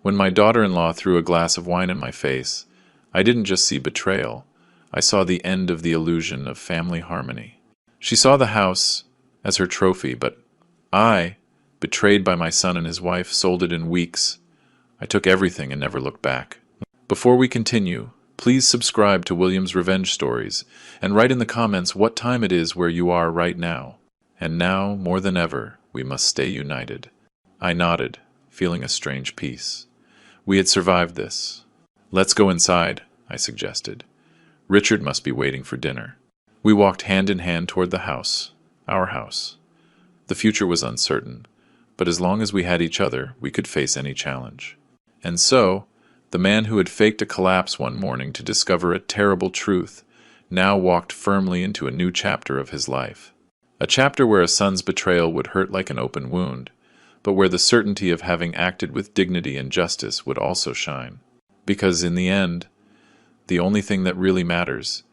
When my daughter-in-law threw a glass of wine in my face, I didn't just see betrayal. I saw the end of the illusion of family harmony. She saw the house as her trophy, but I, betrayed by my son and his wife, sold it in weeks. I took everything and never looked back. Before we continue, please subscribe to William's Revenge Stories and write in the comments what time it is where you are right now. And now, more than ever, we must stay united. I nodded, feeling a strange peace. We had survived this. Let's go inside, I suggested. Richard must be waiting for dinner. We walked hand in hand toward the house, our house. The future was uncertain, but as long as we had each other, we could face any challenge. And so, the man who had faked a collapse one morning to discover a terrible truth now walked firmly into a new chapter of his life. A chapter where a son's betrayal would hurt like an open wound, but where the certainty of having acted with dignity and justice would also shine. Because in the end, the only thing that really matters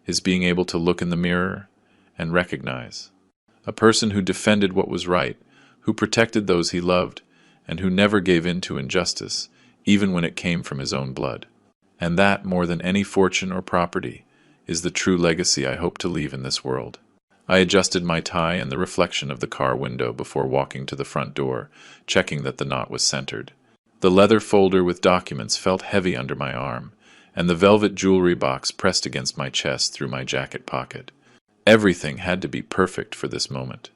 is being able to look in the mirror and recognize. A person who defended what was right, who protected those he loved, and who never gave in to injustice, even when it came from his own blood. And that, more than any fortune or property, is the true legacy I hope to leave in this world. I adjusted my tie and the reflection of the car window before walking to the front door, checking that the knot was centered. The leather folder with documents felt heavy under my arm, and the velvet jewelry box pressed against my chest through my jacket pocket. Everything had to be perfect for this moment.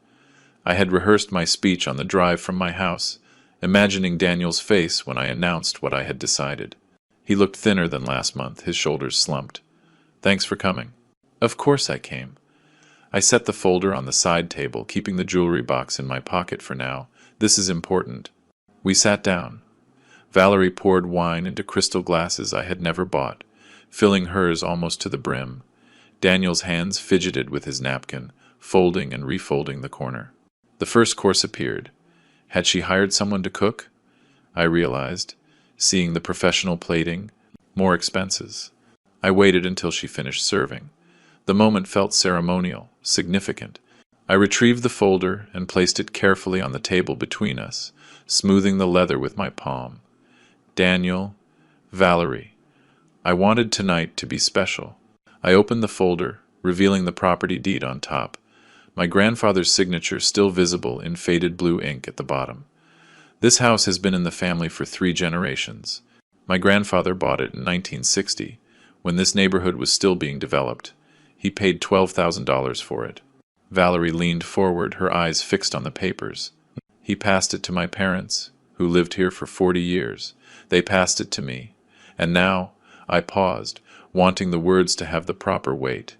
I had rehearsed my speech on the drive from my house, imagining Daniel's face when I announced what I had decided. He looked thinner than last month, his shoulders slumped. "Thanks for coming." "Of course I came." I set the folder on the side table, keeping the jewelry box in my pocket for now. This is important. We sat down. Valerie poured wine into crystal glasses I had never bought, filling hers almost to the brim. Daniel's hands fidgeted with his napkin, folding and refolding the corner. The first course appeared. Had she hired someone to cook? I realized, seeing the professional plating, more expenses. I waited until she finished serving. The moment felt ceremonial, significant. I retrieved the folder and placed it carefully on the table between us, smoothing the leather with my palm. Daniel, Valerie. I wanted tonight to be special. I opened the folder, revealing the property deed on top, my grandfather's signature still visible in faded blue ink at the bottom. This house has been in the family for 3 generations. My grandfather bought it in 1960, when this neighborhood was still being developed. He paid $12,000 for it. Valerie leaned forward, her eyes fixed on the papers. He passed it to my parents, who lived here for 40 years. They passed it to me. And now, I paused, wanting the words to have the proper weight.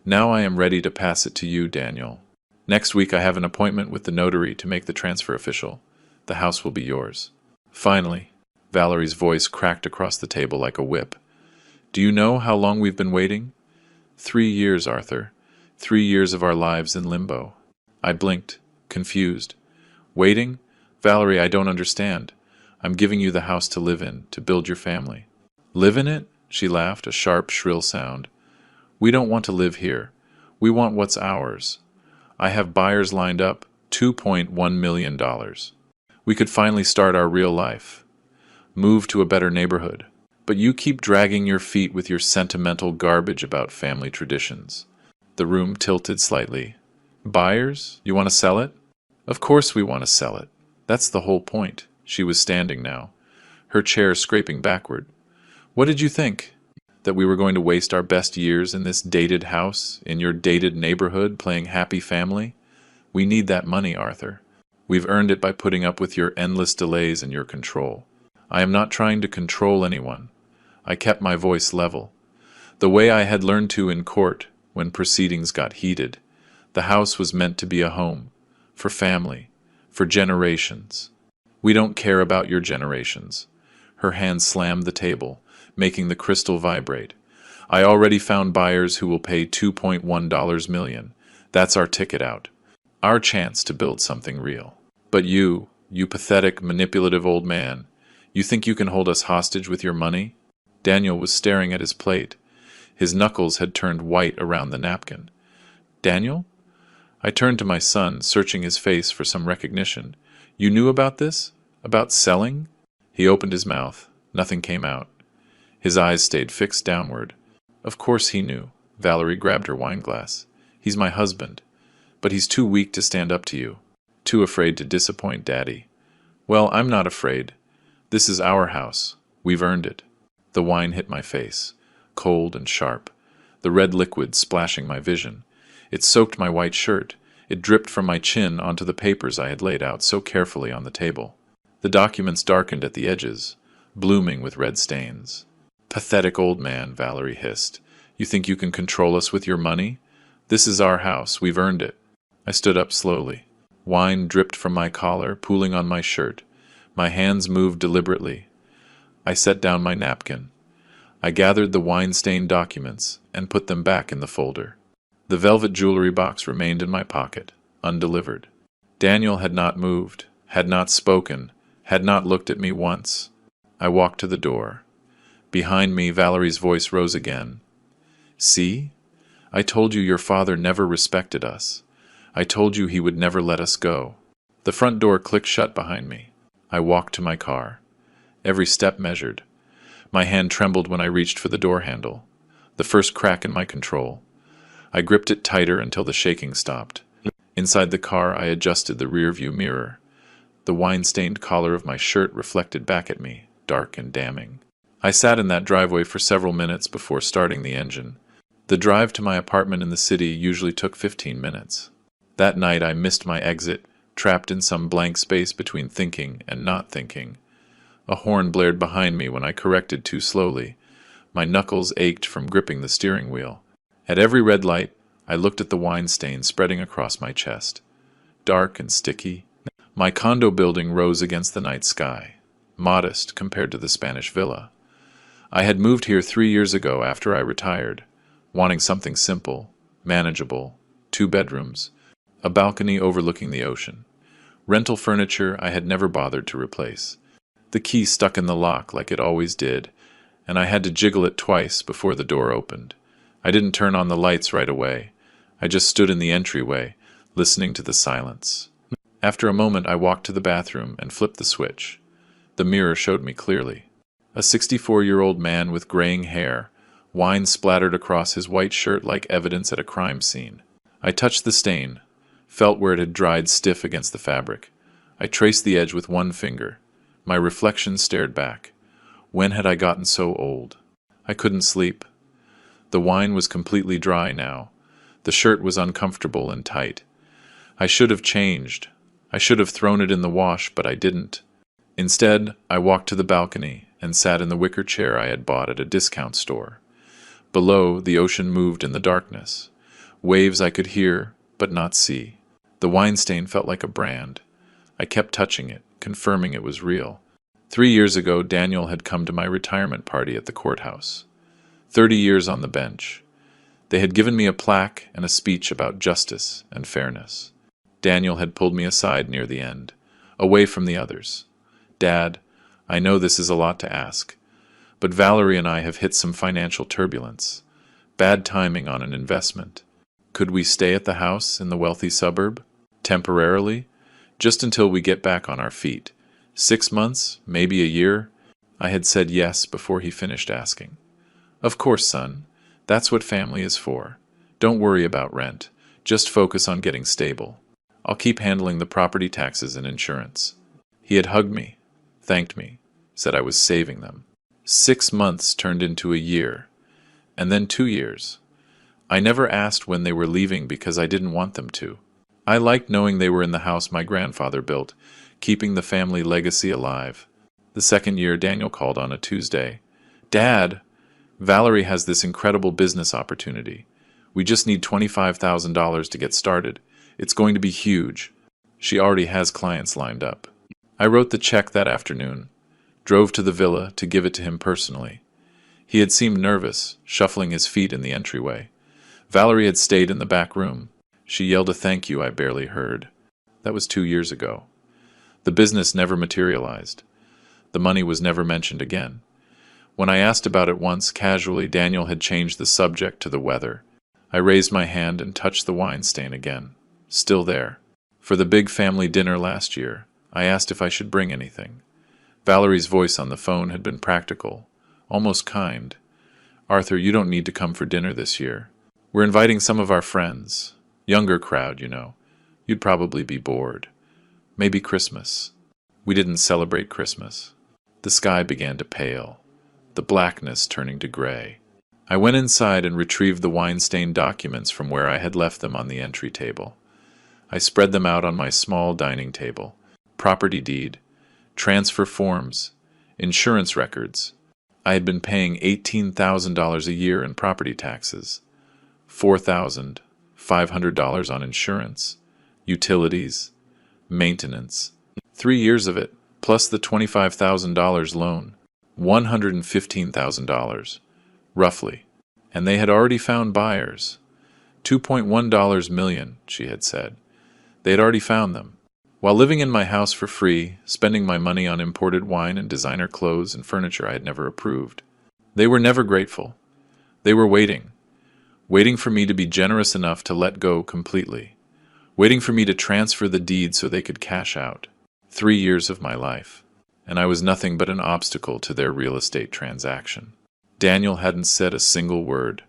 Now I am ready to pass it to you, Daniel. Next week I have an appointment with the notary to make the transfer official. The house will be yours. Finally, Valerie's voice cracked across the table like a whip. Do you know how long we've been waiting? 3 years, Arthur. 3 years of our lives in limbo. I blinked, confused. Waiting? Valerie, I don't understand. I'm giving you the house to live in, to build your family. Live in it? She laughed, a sharp, shrill sound. We don't want to live here. We want what's ours. I have buyers lined up, $2.1 million. We could finally start our real life. Move to a better neighborhood. But you keep dragging your feet with your sentimental garbage about family traditions. The room tilted slightly. Buyers? You want to sell it? Of course we want to sell it. That's the whole point. She was standing now, her chair scraping backward. What did you think? That we were going to waste our best years in this dated house, in your dated neighborhood, playing happy family? We need that money, Arthur. We've earned it by putting up with your endless delays and your control. I am not trying to control anyone. I kept my voice level. The way I had learned to in court, when proceedings got heated. The house was meant to be a home, for family, for generations. We don't care about your generations. Her hand slammed the table, making the crystal vibrate. I already found buyers who will pay $2.1 million. That's our ticket out. Our chance to build something real. But you pathetic, manipulative old man, you think you can hold us hostage with your money? Daniel was staring at his plate. His knuckles had turned white around the napkin. Daniel? I turned to my son, searching his face for some recognition. You knew about this? About selling? He opened his mouth. Nothing came out. His eyes stayed fixed downward. Of course he knew. Valerie grabbed her wine glass. He's my husband. But he's too weak to stand up to you. Too afraid to disappoint Daddy. Well, I'm not afraid. This is our house. We've earned it. The wine hit my face, cold and sharp, the red liquid splashing my vision. It soaked my white shirt. It dripped from my chin onto the papers I had laid out so carefully on the table. The documents darkened at the edges, blooming with red stains. Pathetic old man, Valerie hissed. You think you can control us with your money? This is our house. We've earned it. I stood up slowly. Wine dripped from my collar, pooling on my shirt. My hands moved deliberately. I set down my napkin. I gathered the wine-stained documents and put them back in the folder. The velvet jewelry box remained in my pocket, undelivered. Daniel had not moved, had not spoken, had not looked at me once. I walked to the door. Behind me, Valerie's voice rose again. See? I told you your father never respected us. I told you he would never let us go. The front door clicked shut behind me. I walked to my car. Every step measured. My hand trembled when I reached for the door handle. The first crack in my control. I gripped it tighter until the shaking stopped. Inside the car, I adjusted the rearview mirror. The wine-stained collar of my shirt reflected back at me, dark and damning. I sat in that driveway for several minutes before starting the engine. The drive to my apartment in the city usually took 15 minutes. That night I missed my exit, trapped in some blank space between thinking and not thinking. A horn blared behind me when I corrected too slowly. My knuckles ached from gripping the steering wheel. At every red light, I looked at the wine stain spreading across my chest. Dark and sticky. My condo building rose against the night sky, modest compared to the Spanish villa. I had moved here 3 years ago after I retired, wanting something simple, manageable, 2 bedrooms, a balcony overlooking the ocean. Rental furniture I had never bothered to replace. The key stuck in the lock like it always did, and I had to jiggle it twice before the door opened. I didn't turn on the lights right away. I just stood in the entryway, listening to the silence. After a moment, I walked to the bathroom and flipped the switch. The mirror showed me clearly. A 64-year-old man with graying hair, wine splattered across his white shirt like evidence at a crime scene. I touched the stain, felt where it had dried stiff against the fabric. I traced the edge with one finger. My reflection stared back. When had I gotten so old? I couldn't sleep. The wine was completely dry now. The shirt was uncomfortable and tight. I should have changed. I should have thrown it in the wash, but I didn't. Instead, I walked to the balcony and sat in the wicker chair I had bought at a discount store. Below, the ocean moved in the darkness. Waves I could hear, but not see. The wine stain felt like a brand. I kept touching it, confirming it was real. 3 years ago, Daniel had come to my retirement party at the courthouse. 30 years on the bench. They had given me a plaque and a speech about justice and fairness. Daniel had pulled me aside near the end, away from the others. Dad, I know this is a lot to ask, but Valerie and I have hit some financial turbulence. Bad timing on an investment. Could we stay at the house in the wealthy suburb? Temporarily? Just until we get back on our feet. 6 months? Maybe a year? I had said yes before he finished asking. Of course, son. That's what family is for. Don't worry about rent. Just focus on getting stable. I'll keep handling the property taxes and insurance. He had hugged me, thanked me, said I was saving them. 6 months turned into a year, and then 2 years. I never asked when they were leaving because I didn't want them to. I liked knowing they were in the house my grandfather built, keeping the family legacy alive. The second year, Daniel called on a Tuesday. Dad, Valerie has this incredible business opportunity. We just need $25,000 to get started. It's going to be huge. She already has clients lined up. I wrote the check that afternoon, drove to the villa to give it to him personally. He had seemed nervous, shuffling his feet in the entryway. Valerie had stayed in the back room. She yelled a thank you I barely heard. That was 2 years ago. The business never materialized. The money was never mentioned again. When I asked about it once, casually, Daniel had changed the subject to the weather. I raised my hand and touched the wine stain again. Still there. For the big family dinner last year, I asked if I should bring anything. Valerie's voice on the phone had been practical, almost kind. "Arthur, you don't need to come for dinner this year. We're inviting some of our friends. Younger crowd, you know. You'd probably be bored. Maybe Christmas." We didn't celebrate Christmas. The sky began to pale, the blackness turning to gray. I went inside and retrieved the wine-stained documents from where I had left them on the entry table. I spread them out on my small dining table. Property deed, transfer forms, insurance records. I had been paying $18,000 a year in property taxes, $4,500 on insurance, utilities, maintenance. 3 years of it, plus the $25,000 loan, $115,000, roughly. And they had already found buyers. $2.1 million, she had said. They had already found them. While living in my house for free, spending my money on imported wine and designer clothes and furniture I had never approved. They were never grateful. They were waiting for me to be generous enough to let go completely, waiting for me to transfer the deed so they could cash out. 3 years of my life, and I was nothing but an obstacle to their real estate transaction. Daniel hadn't said a single word,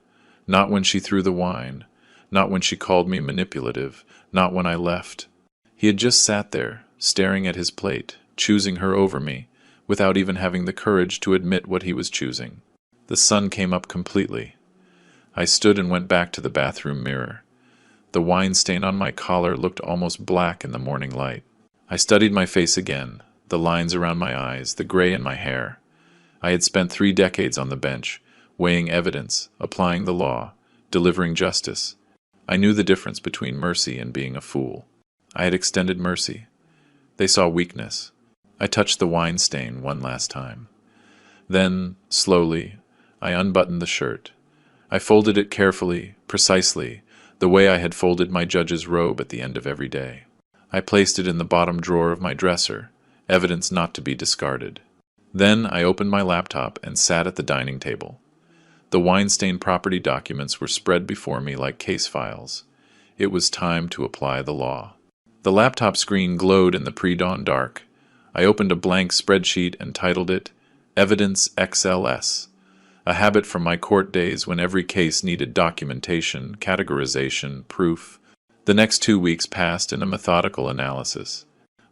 not when she threw the wine, not when she called me manipulative, not when I left. He had just sat there, staring at his plate, choosing her over me, without even having the courage to admit what he was choosing. The sun came up completely. I stood and went back to the bathroom mirror. The wine stain on my collar looked almost black in the morning light. I studied my face again, the lines around my eyes, the gray in my hair. I had spent 3 decades on the bench, weighing evidence, applying the law, delivering justice. I knew the difference between mercy and being a fool. I had extended mercy. They saw weakness. I touched the wine stain one last time. Then, slowly, I unbuttoned the shirt. I folded it carefully, precisely, the way I had folded my judge's robe at the end of every day. I placed it in the bottom drawer of my dresser, evidence not to be discarded. Then I opened my laptop and sat at the dining table. The wine-stained property documents were spread before me like case files. It was time to apply the law. The laptop screen glowed in the pre-dawn dark. I opened a blank spreadsheet and titled it Evidence XLS, a habit from my court days when every case needed documentation, categorization, proof. The next 2 weeks passed in a methodical analysis.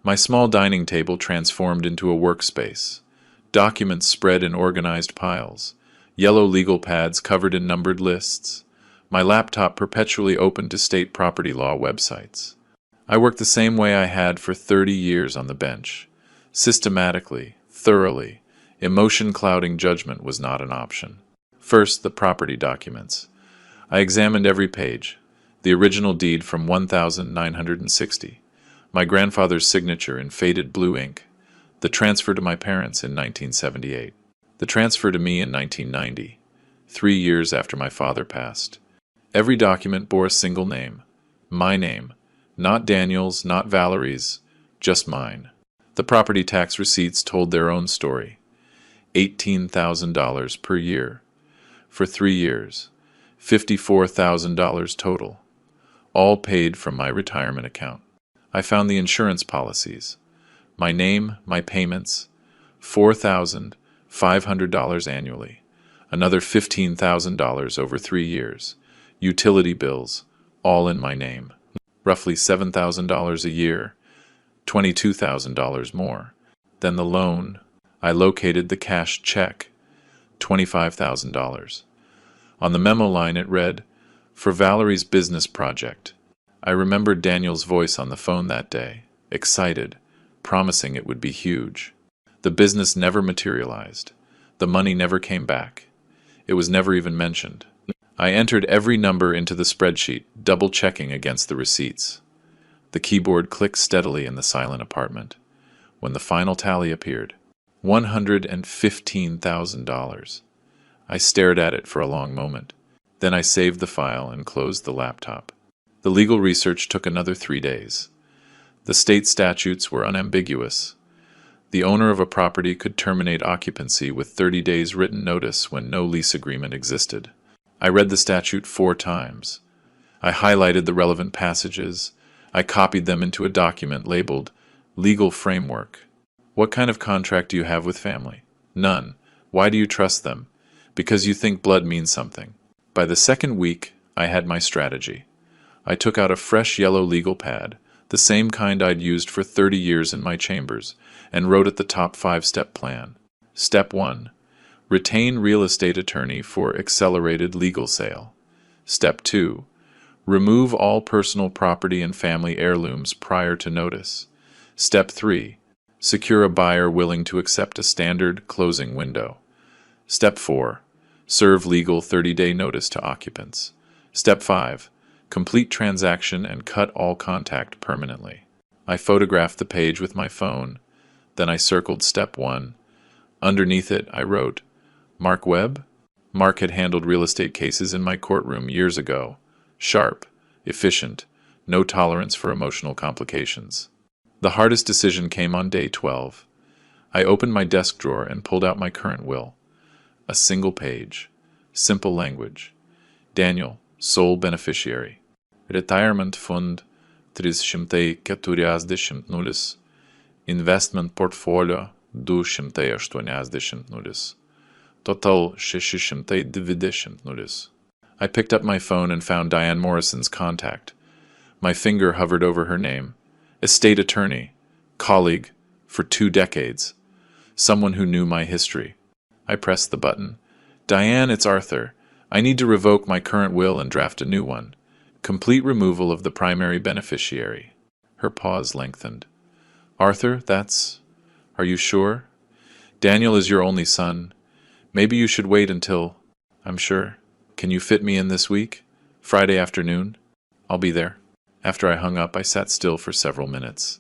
My small dining table transformed into a workspace. Documents spread in organized piles. Yellow legal pads covered in numbered lists. My laptop perpetually open to state property law websites. I worked the same way I had for 30 years on the bench. Systematically, thoroughly. Emotion-clouding judgment was not an option. First, the property documents. I examined every page. The original deed from 1960. My grandfather's signature in faded blue ink. The transfer to my parents in 1978. The transfer to me in 1990, 3 years after my father passed. Every document bore a single name. My name. Not Daniel's, not Valerie's, just mine. The property tax receipts told their own story. $18,000 per year. For 3 years. $54,000 total. All paid from my retirement account. I found the insurance policies. My name, my payments, $4,500 annually. Another $15,000 over 3 years. Utility bills, all in my name. Roughly $7,000 a year, $22,000 more. Then the loan. I located the cashed check, $25,000. On the memo line it read, "For Valerie's business project." I remembered Daniel's voice on the phone that day, excited, promising it would be huge. The business never materialized. The money never came back. It was never even mentioned. I entered every number into the spreadsheet, double-checking against the receipts. The keyboard clicked steadily in the silent apartment. When the final tally appeared, $115,000. I stared at it for a long moment. Then I saved the file and closed the laptop. The legal research took another 3 days. The state statutes were unambiguous. The owner of a property could terminate occupancy with 30 days written notice when no lease agreement existed. I read the statute 4 times. I highlighted the relevant passages. I copied them into a document labeled Legal Framework. What kind of contract do you have with family? None. Why do you trust them? Because you think blood means something. By the second week, I had my strategy. I took out a fresh yellow legal pad, the same kind I'd used for 30 years in my chambers, and wrote at the top 5-step plan. Step 1. Retain real estate attorney for accelerated legal sale. Step 2. Remove all personal property and family heirlooms prior to notice. Step 3. Secure a buyer willing to accept a standard closing window. Step 4. Serve legal 30-day notice to occupants. Step 5. Complete transaction and cut all contact permanently. I photographed the page with my phone. Then I circled Step 1. Underneath it, I wrote, Mark Webb? Mark had handled real estate cases in my courtroom years ago. Sharp, efficient, no tolerance for emotional complications. The hardest decision came on day 12. I opened my desk drawer and pulled out my current will. A single page. Simple language. Daniel, sole beneficiary. Retirement fund 340 Investment portfolio 280. Total 620. I picked up my phone and found Diane Morrison's contact. My finger hovered over her name. Estate attorney. Colleague. For 2 decades. Someone who knew my history. I pressed the button. Diane, it's Arthur. I need to revoke my current will and draft a new one. Complete removal of the primary beneficiary. Her pause lengthened. Arthur, that's... Are you sure? Daniel is your only son. Maybe you should wait until... I'm sure. Can you fit me in this week? Friday afternoon? I'll be there. After I hung up, I sat still for several minutes.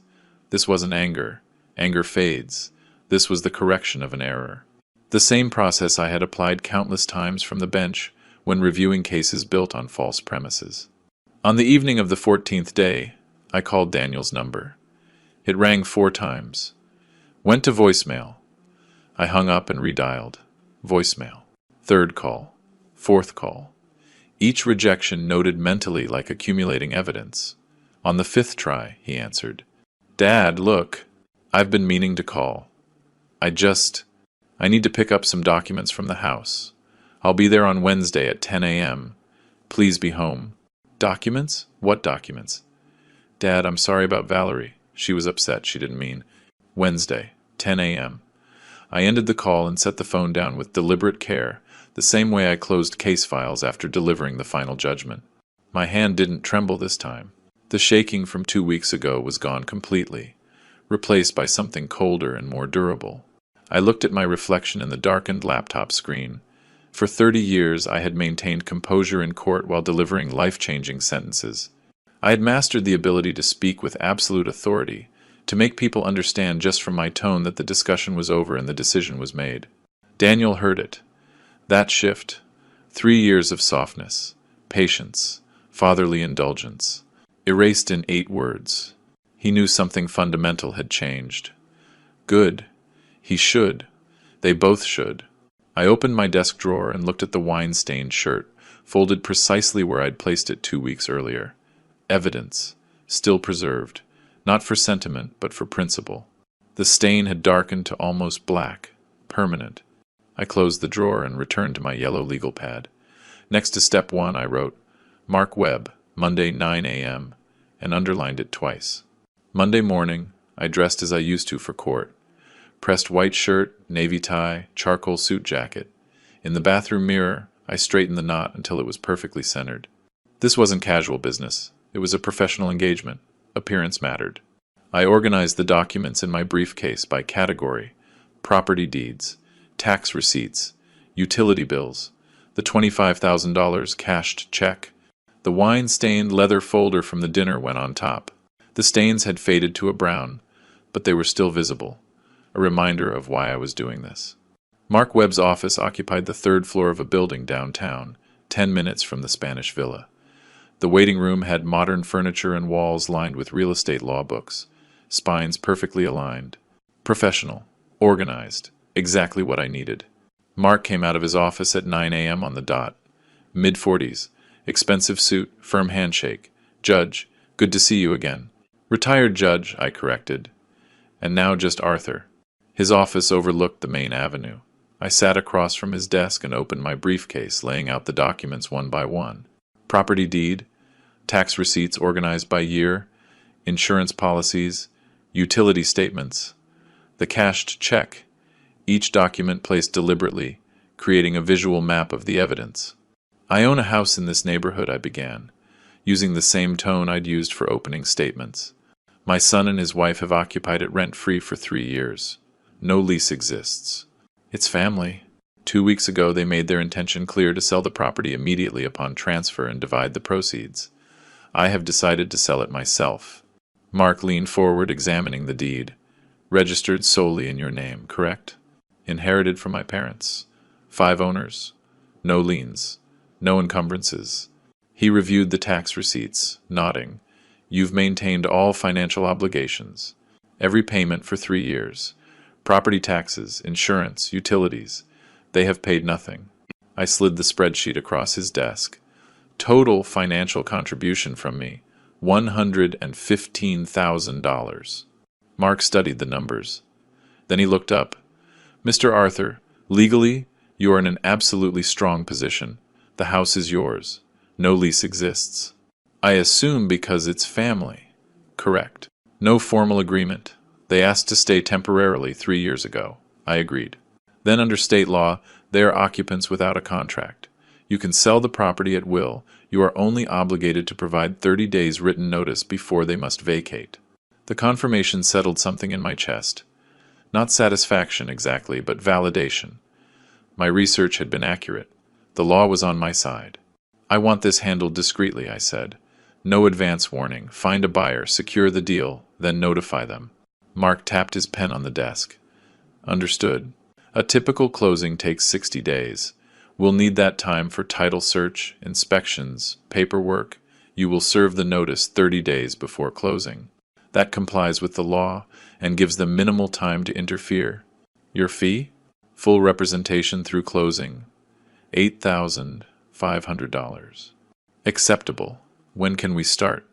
This wasn't anger. Anger fades. This was the correction of an error. The same process I had applied countless times from the bench when reviewing cases built on false premises. On the evening of the 14th day, I called Daniel's number. It rang 4 times. Went to voicemail. I hung up and redialed. Voicemail. 3rd call. 4th call. Each rejection noted mentally like accumulating evidence. On the 5th try, he answered. Dad, look. I've been meaning to call. I need to pick up some documents from the house. I'll be there on Wednesday at 10 a.m. Please be home. Documents? What documents? Dad, I'm sorry about Valerie. She was upset. She didn't mean. Wednesday, 10 a.m. I ended the call and set the phone down with deliberate care, the same way I closed case files after delivering the final judgment. My hand didn't tremble this time. The shaking from 2 weeks ago was gone completely, replaced by something colder and more durable. I looked at my reflection in the darkened laptop screen. For 30 years, I had maintained composure in court while delivering life-changing sentences. I had mastered the ability to speak with absolute authority, to make people understand just from my tone that the discussion was over and the decision was made. Daniel heard it. That shift, 3 years of softness, patience, fatherly indulgence, erased in 8 words. He knew something fundamental had changed. Good. He should. They both should. I opened my desk drawer and looked at the wine-stained shirt, folded precisely where I'd placed it 2 weeks earlier. Evidence, still preserved, not for sentiment, but for principle. The stain had darkened to almost black, permanent. I closed the drawer and returned to my yellow legal pad. Next to step 1, I wrote, Mark Webb, Monday 9 a.m., and underlined it twice. Monday morning, I dressed as I used to for court. Pressed white shirt, navy tie, charcoal suit jacket. In the bathroom mirror, I straightened the knot until it was perfectly centered. This wasn't casual business. It was a professional engagement. Appearance mattered. I organized the documents in my briefcase by category: property deeds, tax receipts, utility bills, the $25,000 cashed check. The wine-stained leather folder from the dinner went on top. The stains had faded to a brown, but they were still visible, a reminder of why I was doing this. Mark Webb's office occupied the 3rd floor of a building downtown, 10 minutes from the Spanish Villa. The waiting room had modern furniture and walls lined with real estate law books, spines perfectly aligned. Professional, organized, exactly what I needed. Mark came out of his office at 9 a.m. on the dot. Mid-40s, expensive suit, firm handshake. Judge, good to see you again. Retired judge, I corrected. And now just Arthur. His office overlooked the main avenue. I sat across from his desk and opened my briefcase, laying out the documents one by one. Property deed, tax receipts organized by year, insurance policies, utility statements, the cashed check, each document placed deliberately, creating a visual map of the evidence. I own a house in this neighborhood, I began, using the same tone I'd used for opening statements. My son and his wife have occupied it rent-free for 3 years. No lease exists. It's family. 2 weeks ago, they made their intention clear to sell the property immediately upon transfer and divide the proceeds. I have decided to sell it myself. Mark leaned forward, examining the deed. Registered solely in your name, correct? Inherited from my parents. 5 owners. No liens. No encumbrances. He reviewed the tax receipts, nodding. You've maintained all financial obligations. Every payment for 3 years. Property taxes, insurance, utilities. They have paid nothing. I slid the spreadsheet across his desk. Total financial contribution from me, $115,000. Mark studied the numbers. Then he looked up. Mr. Arthur, legally, you are in an absolutely strong position. The house is yours. No lease exists. I assume because it's family. Correct. No formal agreement. They asked to stay temporarily 3 years ago. I agreed. Then under state law, they are occupants without a contract. You can sell the property at will. You are only obligated to provide 30 days written notice before they must vacate. The confirmation settled something in my chest. Not satisfaction exactly, but validation. My research had been accurate. The law was on my side. I want this handled discreetly, I said. No advance warning. Find a buyer, secure the deal, then notify them. Mark tapped his pen on the desk. Understood. A typical closing takes 60 days. We'll need that time for title search, inspections, paperwork. You will serve the notice 30 days before closing. That complies with the law and gives them minimal time to interfere. Your fee? Full representation through closing. $8,500. Acceptable. When can we start?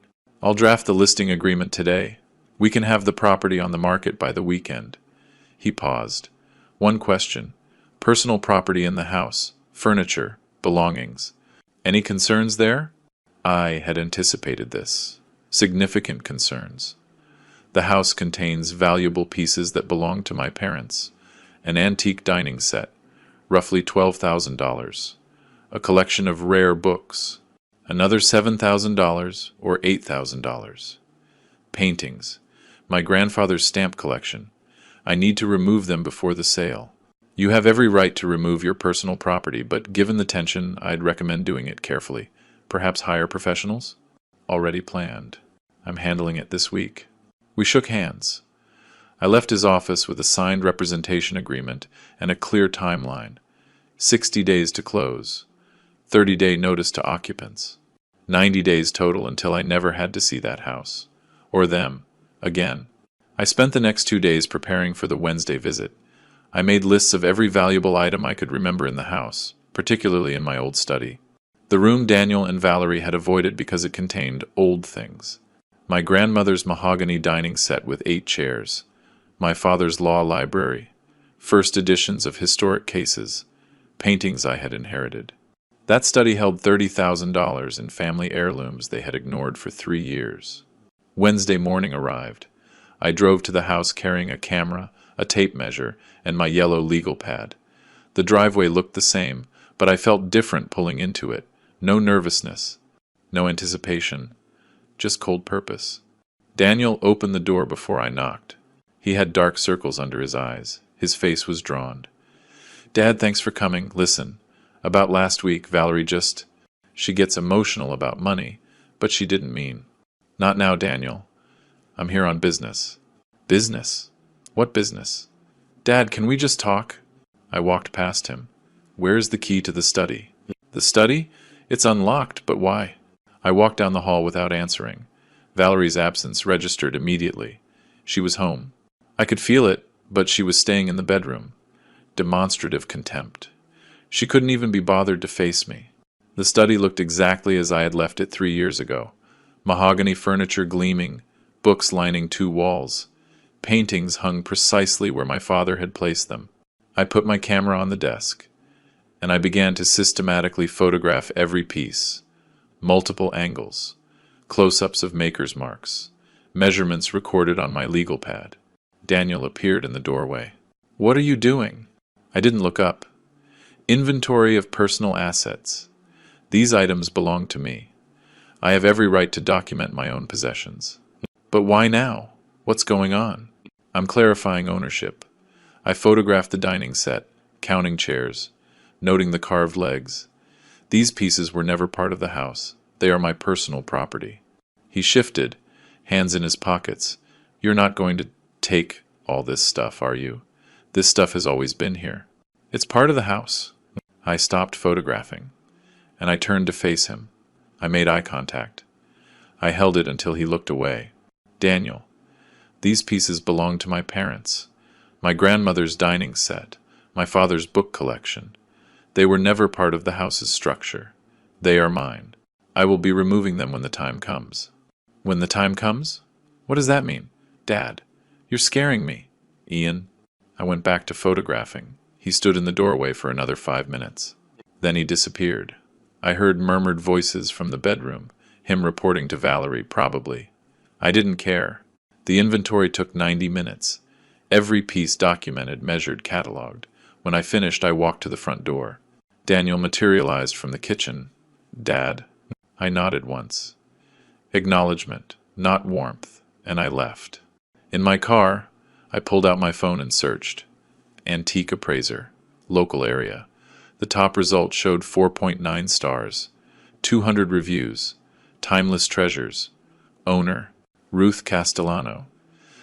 I'll draft the listing agreement today. We can have the property on the market by the weekend. He paused. One question. Personal property in the house. Furniture. Belongings. Any concerns there? I had anticipated this. Significant concerns. The house contains valuable pieces that belong to my parents. An antique dining set, roughly $12,000. A collection of rare books. Another $7,000 or $8,000. Paintings. My grandfather's stamp collection. I need to remove them before the sale. You have every right to remove your personal property, but given the tension, I'd recommend doing it carefully. Perhaps hire professionals? Already planned. I'm handling it this week. We shook hands. I left his office with a signed representation agreement and a clear timeline. 60 days to close. 30-day notice to occupants. 90 days total until I never had to see that house. Or them. Again. I spent the next 2 days preparing for the Wednesday visit. I made lists of every valuable item I could remember in the house, particularly in my old study. The room Daniel and Valerie had avoided because it contained old things. My grandmother's mahogany dining set with 8 chairs. My father's law library. First editions of historic cases. Paintings I had inherited. That study held $30,000 in family heirlooms they had ignored for 3 years. Wednesday morning arrived. I drove to the house carrying a camera, a tape measure, and my yellow legal pad. The driveway looked the same, but I felt different pulling into it. No nervousness. No anticipation. Just cold purpose. Daniel opened the door before I knocked. He had dark circles under his eyes. His face was drawn. Dad, thanks for coming. Listen. About last week, Valerie just... She gets emotional about money, but she didn't mean. Not now, Daniel. I'm here on business. Business? What business? Dad, can we just talk? I walked past him. Where's the key to the study? The study? It's unlocked, but why? I walked down the hall without answering. Valerie's absence registered immediately. She was home. I could feel it, but she was staying in the bedroom. Demonstrative contempt. She couldn't even be bothered to face me. The study looked exactly as I had left it 3 years ago. Mahogany furniture gleaming, books lining 2 walls, Paintings hung precisely where my father had placed them. I put my camera on the desk, and I began to systematically photograph every piece. Multiple angles, close-ups of maker's marks, measurements recorded on my legal pad. Daniel appeared in the doorway. "What are you doing?" I didn't look up. "Inventory of personal assets. These items belong to me. I have every right to document my own possessions." "But why now? What's going on?" "I'm clarifying ownership. I photographed the dining set, counting chairs, noting the carved legs. These pieces were never part of the house. They are my personal property." He shifted, hands in his pockets. "You're not going to take all this stuff, are you? This stuff has always been here. It's part of the house." I stopped photographing, and I turned to face him. I made eye contact. I held it until he looked away. "Daniel, these pieces belong to my parents. My grandmother's dining set, my father's book collection. They were never part of the house's structure. They are mine. I will be removing them when the time comes." "When the time comes? What does that mean?" "Dad, you're scaring me." "Ian." I went back to photographing. He stood in the doorway for another 5 minutes. Then he disappeared. I heard murmured voices from the bedroom, him reporting to Valerie, probably. I didn't care. The inventory took 90 minutes. Every piece documented, measured, catalogued. When I finished, I walked to the front door. Daniel materialized from the kitchen. "Dad." I nodded once. Acknowledgement, not warmth, and I left. In my car, I pulled out my phone and searched. Antique appraiser, local area. The top result showed 4.9 stars, 200 reviews, timeless treasures. Owner, Ruth Castellano.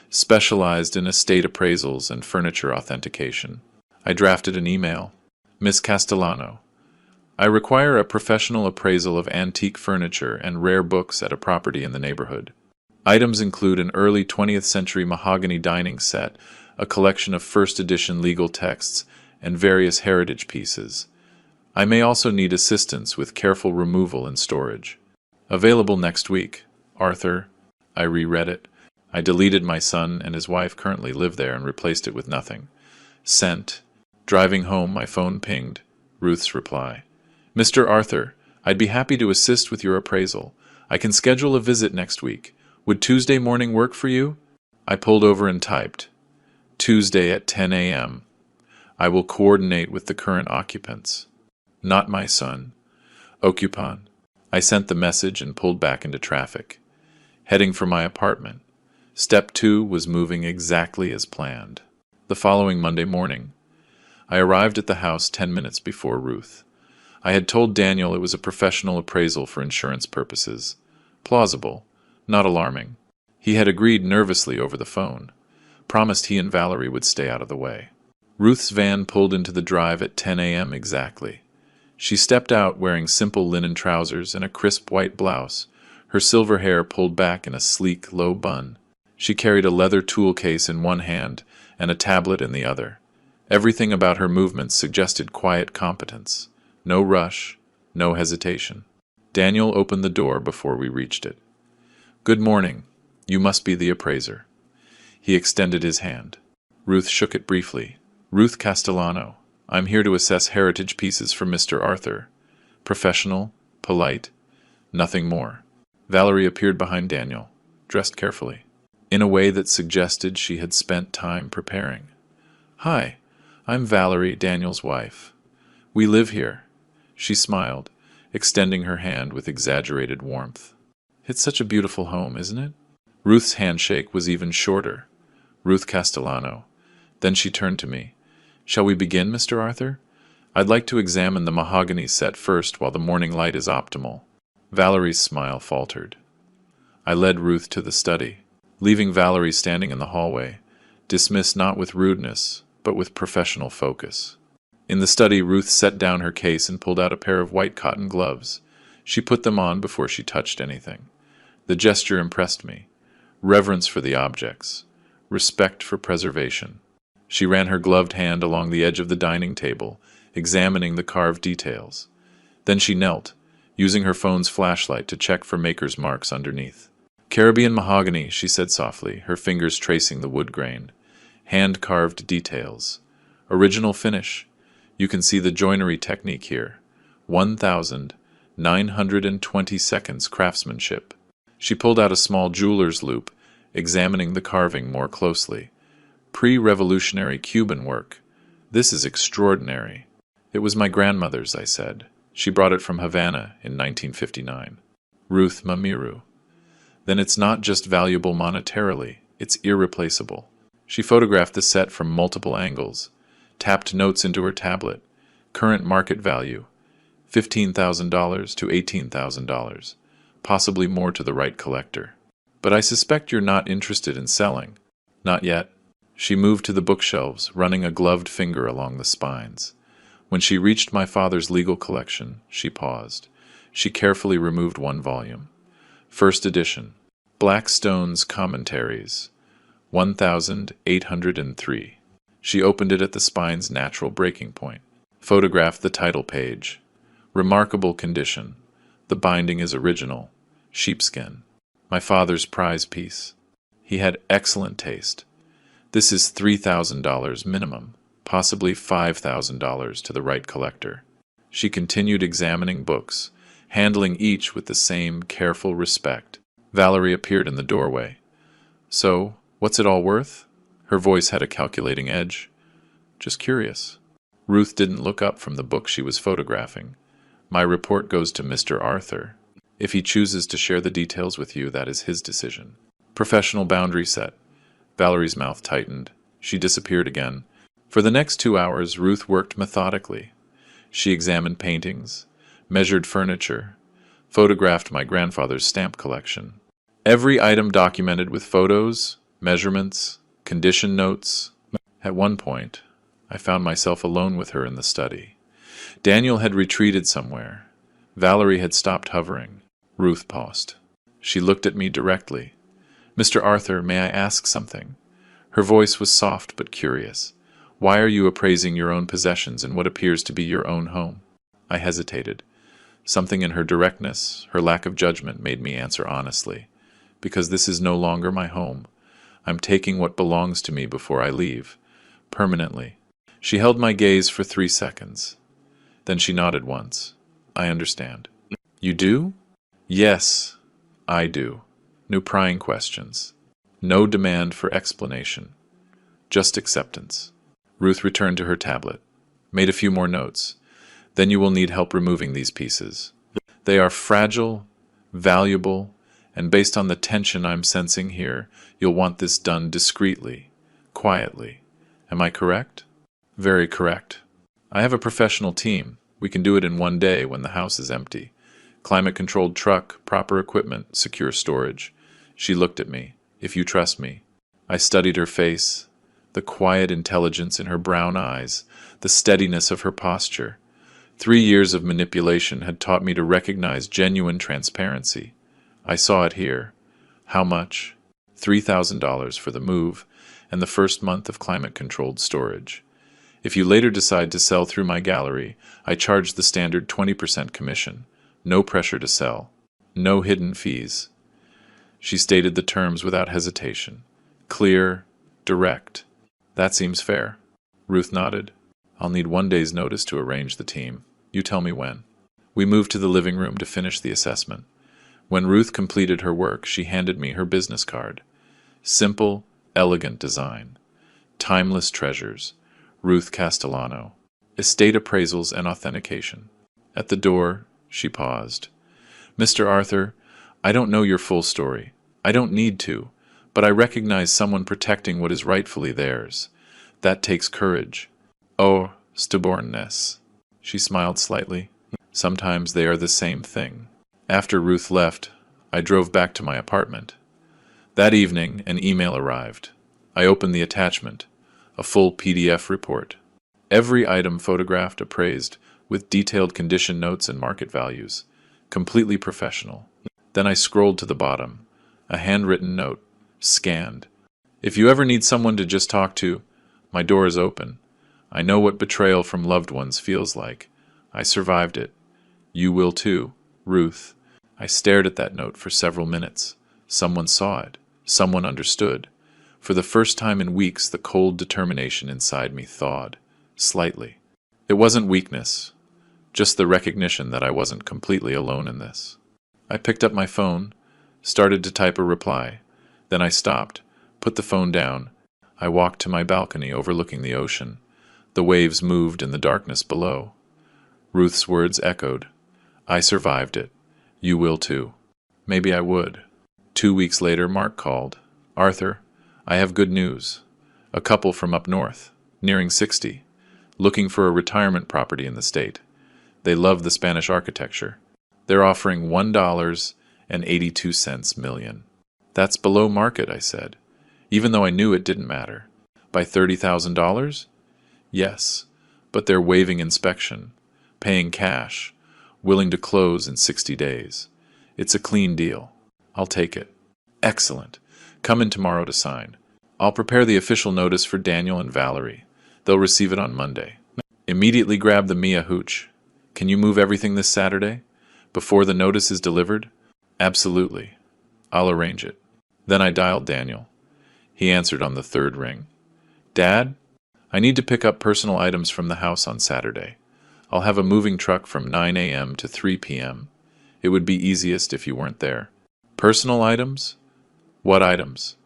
Specialized in estate appraisals and furniture authentication. I drafted an email. "Miss Castellano, I require a professional appraisal of antique furniture and rare books at a property in the neighborhood. Items include an early 20th century mahogany dining set, a collection of first edition legal texts, and various heritage pieces. I may also need assistance with careful removal and storage. Available next week. Arthur." I reread it. I deleted my son and his wife currently live there and replaced it with nothing. Sent. Driving home, my phone pinged. Ruth's reply. "Mr. Arthur, I'd be happy to assist with your appraisal. I can schedule a visit next week. Would Tuesday morning work for you?" I pulled over and typed. "Tuesday at 10 a.m. I will coordinate with the current occupants." Not my son. Occupant. I sent the message and pulled back into traffic. Heading for my apartment. Step 2 was moving exactly as planned. The following Monday morning, I arrived at the house 10 minutes before Ruth. I had told Daniel it was a professional appraisal for insurance purposes. Plausible, not alarming. He had agreed nervously over the phone, promised he and Valerie would stay out of the way. Ruth's van pulled into the drive at 10 a.m. exactly. She stepped out wearing simple linen trousers and a crisp white blouse, her silver hair pulled back in a sleek, low bun. She carried a leather tool case in one hand and a tablet in the other. Everything about her movements suggested quiet competence. No rush, no hesitation. Daniel opened the door before we reached it. "Good morning. You must be the appraiser." He extended his hand. Ruth shook it briefly. "Ruth Castellano. I'm here to assess heritage pieces for Mr. Arthur. Professional, polite, nothing more." Valerie appeared behind Daniel, dressed carefully, in a way that suggested she had spent time preparing. "Hi, I'm Valerie, Daniel's wife. We live here." She smiled, extending her hand with exaggerated warmth. "It's such a beautiful home, isn't it?" Ruth's handshake was even shorter. "Ruth Castellano." Then she turned to me. "Shall we begin, Mr. Arthur? I'd like to examine the mahogany set first while the morning light is optimal." Valerie's smile faltered. I led Ruth to the study, leaving Valerie standing in the hallway, dismissed not with rudeness, but with professional focus. In the study, Ruth set down her case and pulled out a pair of white cotton gloves. She put them on before she touched anything. The gesture impressed me. Reverence for the objects. Respect for preservation. She ran her gloved hand along the edge of the dining table, examining the carved details. Then she knelt, using her phone's flashlight to check for maker's marks underneath. Caribbean mahogany, she said softly, her fingers tracing the wood grain. Hand-carved details. Original finish. You can see the joinery technique here. 1,920 seconds craftsmanship. She pulled out a small jeweler's loupe, examining the carving more closely. Pre-revolutionary Cuban work. This is extraordinary. It was my grandmother's, I said. She brought it from Havana in 1959. Ruth Mamiru. Then it's not just valuable monetarily, it's irreplaceable. She photographed the set from multiple angles, tapped notes into her tablet. Current market value, $15,000 to $18,000, possibly more to the right collector. But I suspect you're not interested in selling. Not yet. She moved to the bookshelves, running a gloved finger along the spines. When she reached my father's legal collection, she paused. She carefully removed one volume. First edition, Blackstone's Commentaries, 1,803. She opened it at the spine's natural breaking point. Photographed the title page. Remarkable condition. The binding is original. Sheepskin. My father's prize piece. He had excellent taste. This is $3,000 minimum, possibly $5,000 to the right collector. She continued examining books, handling each with the same careful respect. Valerie appeared in the doorway. So, what's it all worth? Her voice had a calculating edge. Just curious. Ruth didn't look up from the book she was photographing. My report goes to Mr. Arthur. If he chooses to share the details with you, that is his decision. Professional boundary set. Valerie's mouth tightened. She disappeared again. For the next 2 hours, Ruth worked methodically. She examined paintings, measured furniture, photographed my grandfather's stamp collection. Every item documented with photos, measurements, condition notes. At one point, I found myself alone with her in the study. Daniel had retreated somewhere. Valerie had stopped hovering. Ruth paused. She looked at me directly. Mr. Arthur, may I ask something? Her voice was soft but curious. Why are you appraising your own possessions in what appears to be your own home? I hesitated. Something in her directness, her lack of judgment, made me answer honestly. Because this is no longer my home. I'm taking what belongs to me before I leave. Permanently. She held my gaze for 3 seconds. Then she nodded once. I understand. You do? Yes, I do. No prying questions. No demand for explanation. Just acceptance. Ruth returned to her tablet. Made a few more notes. Then you will need help removing these pieces. They are fragile, valuable, and based on the tension I'm sensing here, you'll want this done discreetly, quietly. Am I correct? Very correct. I have a professional team. We can do it in 1 day when the house is empty. Climate-controlled truck, proper equipment, secure storage. She looked at me. If you trust me. I studied her face, the quiet intelligence in her brown eyes, the steadiness of her posture. 3 years of manipulation had taught me to recognize genuine transparency. I saw it here. How much? $3,000 for the move and the first month of climate-controlled storage. If you later decide to sell through my gallery, I charge the standard 20% commission. No pressure to sell. No hidden fees. She stated the terms without hesitation. Clear, direct. That seems fair. Ruth nodded. I'll need 1 day's notice to arrange the team. You tell me when. We moved to the living room to finish the assessment. When Ruth completed her work, she handed me her business card. Simple, elegant design. Timeless treasures. Ruth Castellano. Estate appraisals and authentication. At the door, she paused. Mr. Arthur, I don't know your full story. I don't need to, but I recognize someone protecting what is rightfully theirs. That takes courage. Or stubbornness. She smiled slightly. Sometimes they are the same thing. After Ruth left, I drove back to my apartment. That evening, an email arrived. I opened the attachment, a full PDF report. Every item photographed, appraised, with detailed condition notes and market values. Completely professional. Then I scrolled to the bottom. A handwritten note. Scanned. If you ever need someone to just talk to, my door is open. I know what betrayal from loved ones feels like. I survived it. You will too, Ruth. I stared at that note for several minutes, Someone saw it. Someone understood. For the first time in weeks, the cold determination inside me thawed, slightly. It wasn't weakness, just the recognition that I wasn't completely alone in this. I picked up my phone, started to type a reply. Then I stopped, put the phone down. I walked to my balcony overlooking the ocean. The waves moved in the darkness below. Ruth's words echoed. I survived it. You will too. Maybe I would. 2 weeks later, Mark called. Arthur, I have good news. A couple from up north, nearing 60, looking for a retirement property in the state. They love the Spanish architecture. They're offering $1.82 million. That's below market, I said, even though I knew it didn't matter. By $30,000? Yes, but they're waiving inspection, paying cash, willing to close in 60 days. It's a clean deal. I'll take it. Excellent. Come in tomorrow to sign. I'll prepare the official notice for Daniel and Valerie. They'll receive it on Monday. Immediately grab the Mia hooch. Can you move everything this Saturday? Before the notice is delivered? Absolutely. I'll arrange it. Then I dialed Daniel. He answered on the third ring. Dad, I need to pick up personal items from the house on Saturday. I'll have a moving truck from 9 a.m. to 3 p.m. It would be easiest if you weren't there. Personal items? What items?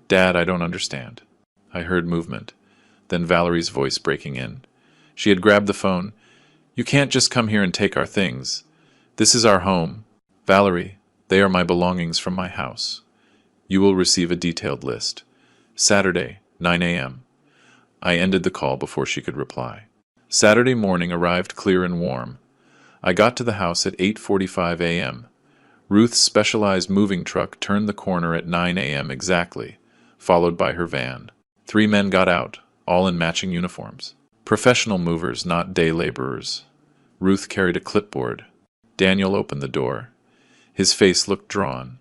Dad, I don't understand. I heard movement, then Valerie's voice breaking in. She had grabbed the phone. You can't just come here and take our things. This is our home. Valerie, they are my belongings from my house. You will receive a detailed list. Saturday, 9 a.m. I ended the call before she could reply. Saturday morning arrived clear and warm. I got to the house at 8:45 a.m. Ruth's specialized moving truck turned the corner at 9 a.m. exactly, followed by her van. 3 men got out, all in matching uniforms. Professional movers, not day laborers. Ruth carried a clipboard. Daniel opened the door. His face looked drawn.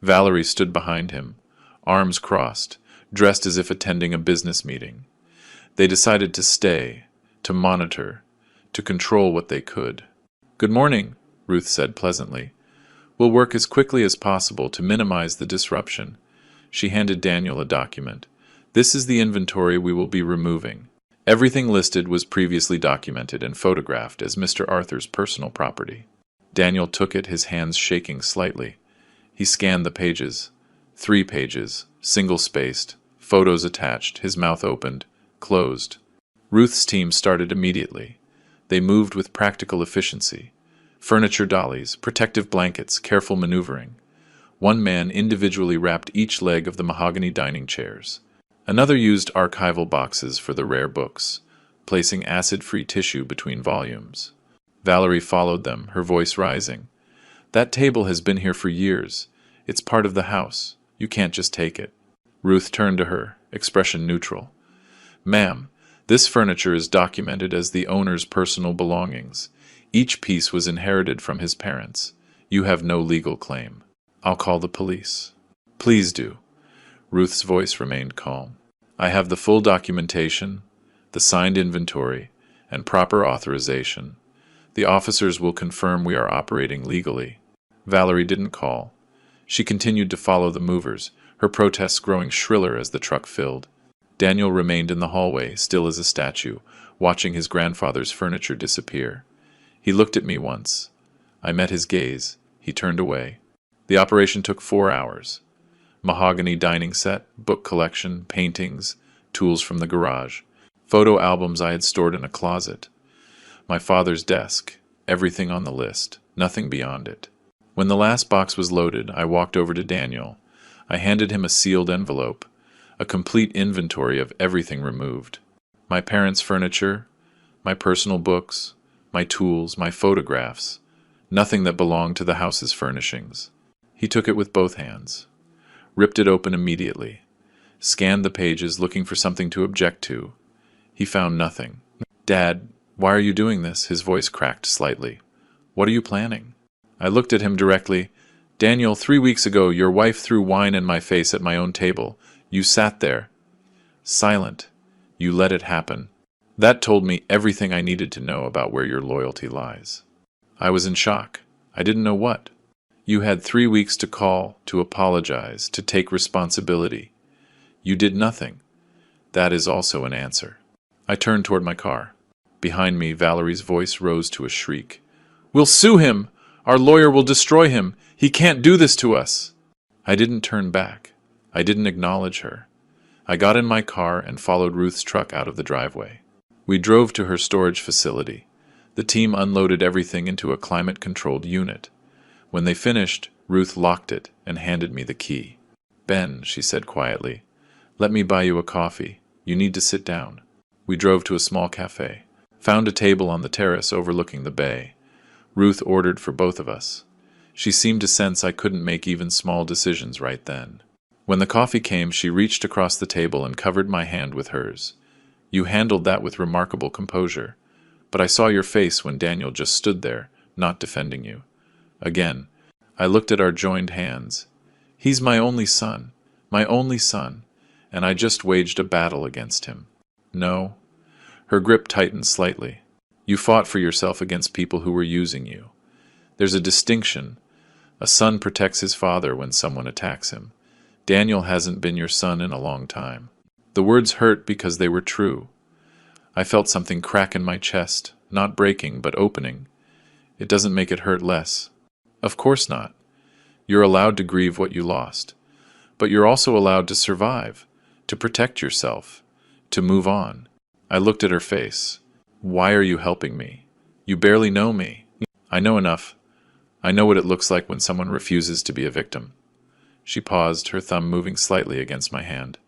Valerie stood behind him, arms crossed, dressed as if attending a business meeting. They decided to stay, to monitor, to control what they could. Good morning, Ruth said pleasantly. We'll work as quickly as possible to minimize the disruption. She handed Daniel a document. This is the inventory we will be removing. Everything listed was previously documented and photographed as Mr. Arthur's personal property. Daniel took it, his hands shaking slightly. He scanned the pages. 3 pages, single-spaced, photos attached, his mouth opened, closed. Ruth's team started immediately. They moved with practical efficiency. Furniture dollies, protective blankets, careful maneuvering. One man individually wrapped each leg of the mahogany dining chairs. Another used archival boxes for the rare books, placing acid-free tissue between volumes. Valerie followed them, her voice rising. That table has been here for years. It's part of the house. You can't just take it. Ruth turned to her, expression neutral. Ma'am, this furniture is documented as the owner's personal belongings. Each piece was inherited from his parents. You have no legal claim. I'll call the police. Please do. Ruth's voice remained calm. I have the full documentation, the signed inventory, and proper authorization. The officers will confirm we are operating legally. Valerie didn't call. She continued to follow the movers, her protests growing shriller as the truck filled. Daniel remained in the hallway, still as a statue, watching his grandfather's furniture disappear. He looked at me once. I met his gaze. He turned away. The operation took 4 hours. Mahogany dining set, book collection, paintings, tools from the garage, photo albums I had stored in a closet. My father's desk, everything on the list, nothing beyond it. When the last box was loaded, I walked over to Daniel. I handed him a sealed envelope, a complete inventory of everything removed. My parents' furniture, my personal books, my tools, my photographs, nothing that belonged to the house's furnishings. He took it with both hands, ripped it open immediately, scanned the pages looking for something to object to. He found nothing. Dad, why are you doing this? His voice cracked slightly. What are you planning? I looked at him directly. Daniel, 3 weeks ago, your wife threw wine in my face at my own table. You sat there, silent. You let it happen. That told me everything I needed to know about where your loyalty lies. I was in shock. I didn't know what. You had 3 weeks to call, to apologize, to take responsibility. You did nothing. That is also an answer. I turned toward my car. Behind me, Valerie's voice rose to a shriek. We'll sue him! Our lawyer will destroy him! He can't do this to us! I didn't turn back. I didn't acknowledge her. I got in my car and followed Ruth's truck out of the driveway. We drove to her storage facility. The team unloaded everything into a climate-controlled unit. When they finished, Ruth locked it and handed me the key. Ben, she said quietly, let me buy you a coffee. You need to sit down. We drove to a small cafe, found a table on the terrace overlooking the bay. Ruth ordered for both of us. She seemed to sense I couldn't make even small decisions right then. When the coffee came, she reached across the table and covered my hand with hers. You handled that with remarkable composure, but I saw your face when Daniel just stood there, not defending you. Again, I looked at our joined hands. He's my only son, and I just waged a battle against him. No. Her grip tightened slightly. You fought for yourself against people who were using you. There's a distinction. A son protects his father when someone attacks him. Daniel hasn't been your son in a long time. The words hurt because they were true. I felt something crack in my chest, not breaking, but opening. It doesn't make it hurt less. Of course not. You're allowed to grieve what you lost. But you're also allowed to survive, to protect yourself, to move on. I looked at her face. Why are you helping me? You barely know me. I know enough. I know what it looks like when someone refuses to be a victim. She paused, her thumb moving slightly against my hand.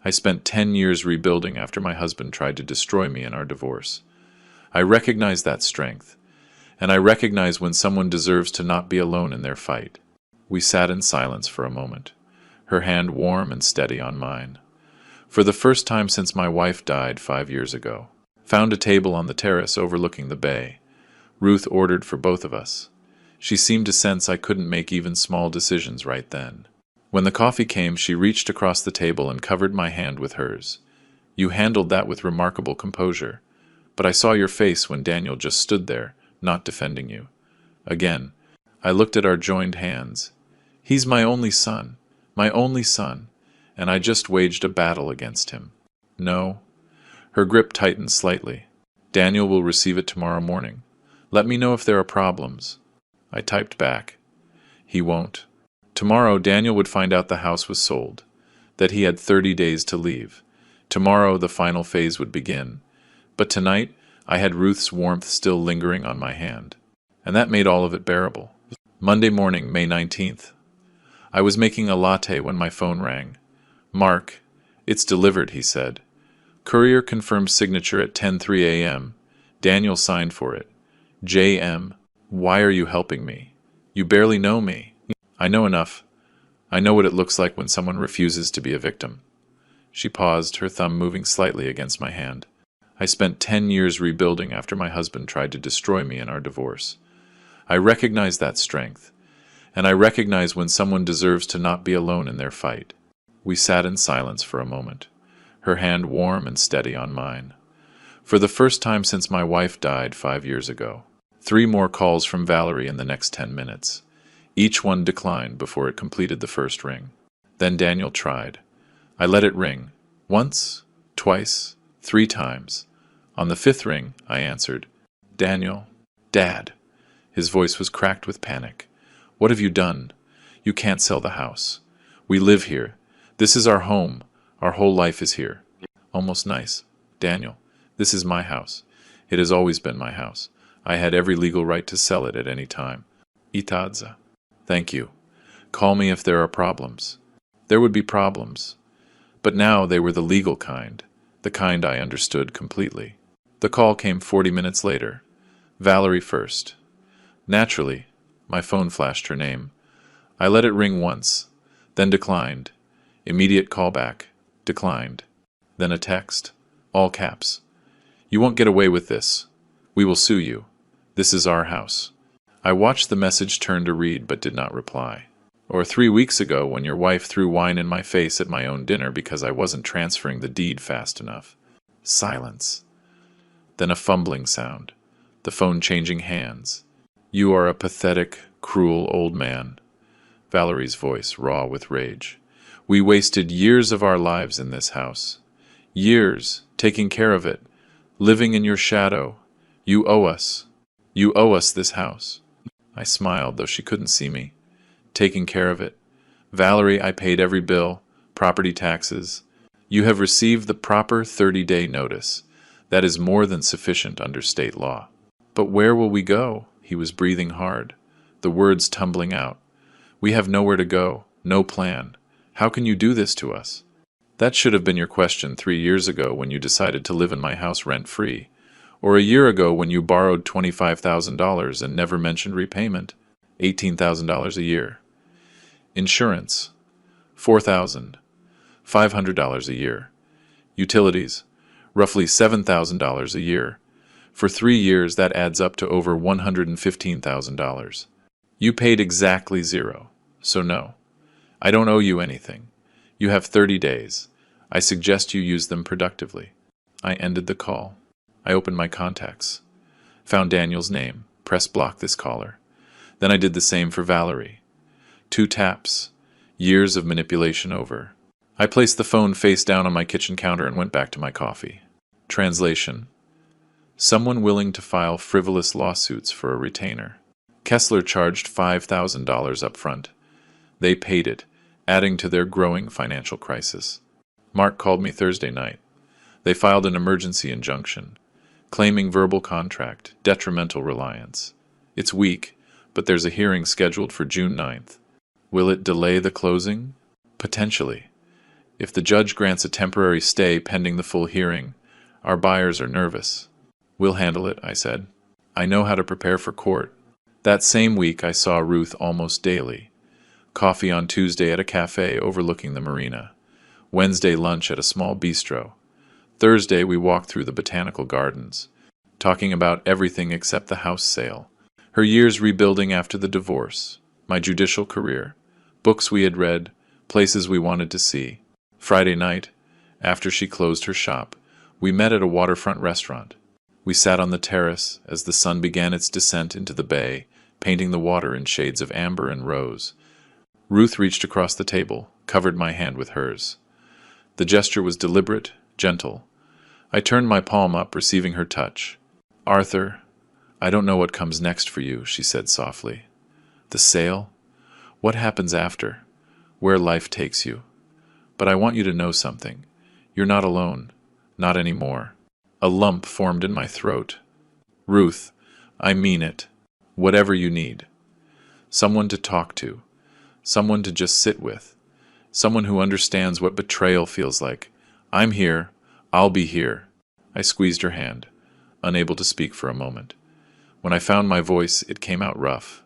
I spent 10 years rebuilding after my husband tried to destroy me in our divorce. I recognize that strength, and I recognize when someone deserves to not be alone in their fight. We sat in silence for a moment, her hand warm and steady on mine. For the first time since my wife died 5 years ago, found a table on the terrace overlooking the bay. Ruth ordered for both of us. She seemed to sense I couldn't make even small decisions right then. When the coffee came, she reached across the table and covered my hand with hers. You handled that with remarkable composure, but I saw your face when Daniel just stood there, not defending you. Again, I looked at our joined hands. He's my only son, and I just waged a battle against him. No. Her grip tightened slightly. Daniel will receive it tomorrow morning. Let me know if there are problems. I typed back. He won't. Tomorrow, Daniel would find out the house was sold, that he had 30 days to leave. Tomorrow, the final phase would begin. But tonight, I had Ruth's warmth still lingering on my hand, and that made all of it bearable. Monday morning, May 19th. I was making a latte when my phone rang. Mark, it's delivered, he said. Courier confirmed signature at 10:03 a.m. Daniel signed for it. J.M., why are you helping me? You barely know me. I know enough. I know what it looks like when someone refuses to be a victim. She paused, her thumb moving slightly against my hand. I spent 10 years rebuilding after my husband tried to destroy me in our divorce. I recognize that strength, and I recognize when someone deserves to not be alone in their fight. We sat in silence for a moment, her hand warm and steady on mine. For the first time since my wife died 5 years ago. 3 more calls from Valerie in the next 10 minutes. Each one declined before it completed the first ring. Then Daniel tried. I let it ring. Once, twice, 3 times. On the 5th ring, I answered. Daniel. Dad. His voice was cracked with panic. What have you done? You can't sell the house. We live here. This is our home. Our whole life is here. Almost nice. Daniel, this is my house. It has always been my house. I had every legal right to sell it at any time. Itadza. Thank you. Call me if there are problems. There would be problems. But now they were the legal kind, the kind I understood completely. The call came 40 minutes later. Valerie first. Naturally, my phone flashed her name. I let it ring once, then declined. Immediate callback. Declined. Then a text. All caps. You won't get away with this. We will sue you. This is our house. I watched the message turn to read but did not reply. Or 3 weeks ago when your wife threw wine in my face at my own dinner because I wasn't transferring the deed fast enough. Silence. Then a fumbling sound. The phone changing hands. You are a pathetic, cruel old man. Valerie's voice raw with rage. We wasted years of our lives in this house. Years, taking care of it, living in your shadow. You owe us. You owe us this house. I smiled, though she couldn't see me. Taking care of it. Valerie, I paid every bill, property taxes. You have received the proper 30-day notice. That is more than sufficient under state law. But where will we go? He was breathing hard, the words tumbling out. We have nowhere to go, no plan. How can you do this to us? That should have been your question 3 years ago when you decided to live in my house rent-free, or a year ago when you borrowed $25,000 and never mentioned repayment, $18,000 a year. Insurance, $4,500 a year. Utilities, roughly $7,000 a year. For 3 years, that adds up to over $115,000. You paid exactly zero, so no. I don't owe you anything. You have 30 days. I suggest you use them productively. I ended the call. I opened my contacts. Found Daniel's name. Press block this caller. Then I did the same for Valerie. 2 taps. Years of manipulation over. I placed the phone face down on my kitchen counter and went back to my coffee. Translation. Someone willing to file frivolous lawsuits for a retainer. Kessler charged $5,000 up front. They paid it, adding to their growing financial crisis. Mark called me Thursday night. They filed an emergency injunction, claiming verbal contract, detrimental reliance. It's weak, but there's a hearing scheduled for June 9th. Will it delay the closing? Potentially. If the judge grants a temporary stay pending the full hearing, our buyers are nervous. We'll handle it, I said. I know how to prepare for court. That same week I saw Ruth almost daily. Coffee on Tuesday at a cafe overlooking the marina. Wednesday lunch at a small bistro. Thursday we walked through the botanical gardens, talking about everything except the house sale, her years rebuilding after the divorce, my judicial career, books we had read, places we wanted to see. Friday night, after she closed her shop, we met at a waterfront restaurant. We sat on the terrace as the sun began its descent into the bay, painting the water in shades of amber and rose. Ruth reached across the table, covered my hand with hers. The gesture was deliberate, gentle. I turned my palm up, receiving her touch. Arthur, I don't know what comes next for you, she said softly. The sale? What happens after? Where life takes you? But I want you to know something. You're not alone. Not anymore. A lump formed in my throat. Ruth, I mean it. Whatever you need. Someone to talk to. Someone to just sit with. Someone who understands what betrayal feels like. I'm here. I'll be here. I squeezed her hand, unable to speak for a moment. When I found my voice, it came out rough.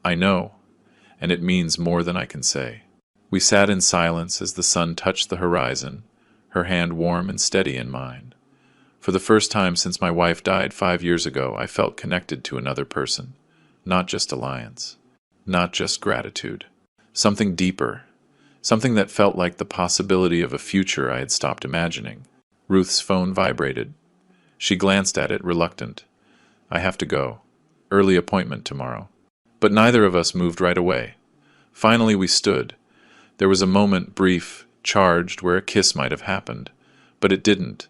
I know, and it means more than I can say. We sat in silence as the sun touched the horizon, her hand warm and steady in mine. For the first time since my wife died 5 years ago, I felt connected to another person. Not just alliance. Not just gratitude. Something deeper. Something that felt like the possibility of a future I had stopped imagining. Ruth's phone vibrated. She glanced at it, reluctant. I have to go. Early appointment tomorrow. But neither of us moved right away. Finally we stood. There was a moment, brief, charged, where a kiss might have happened. But it didn't.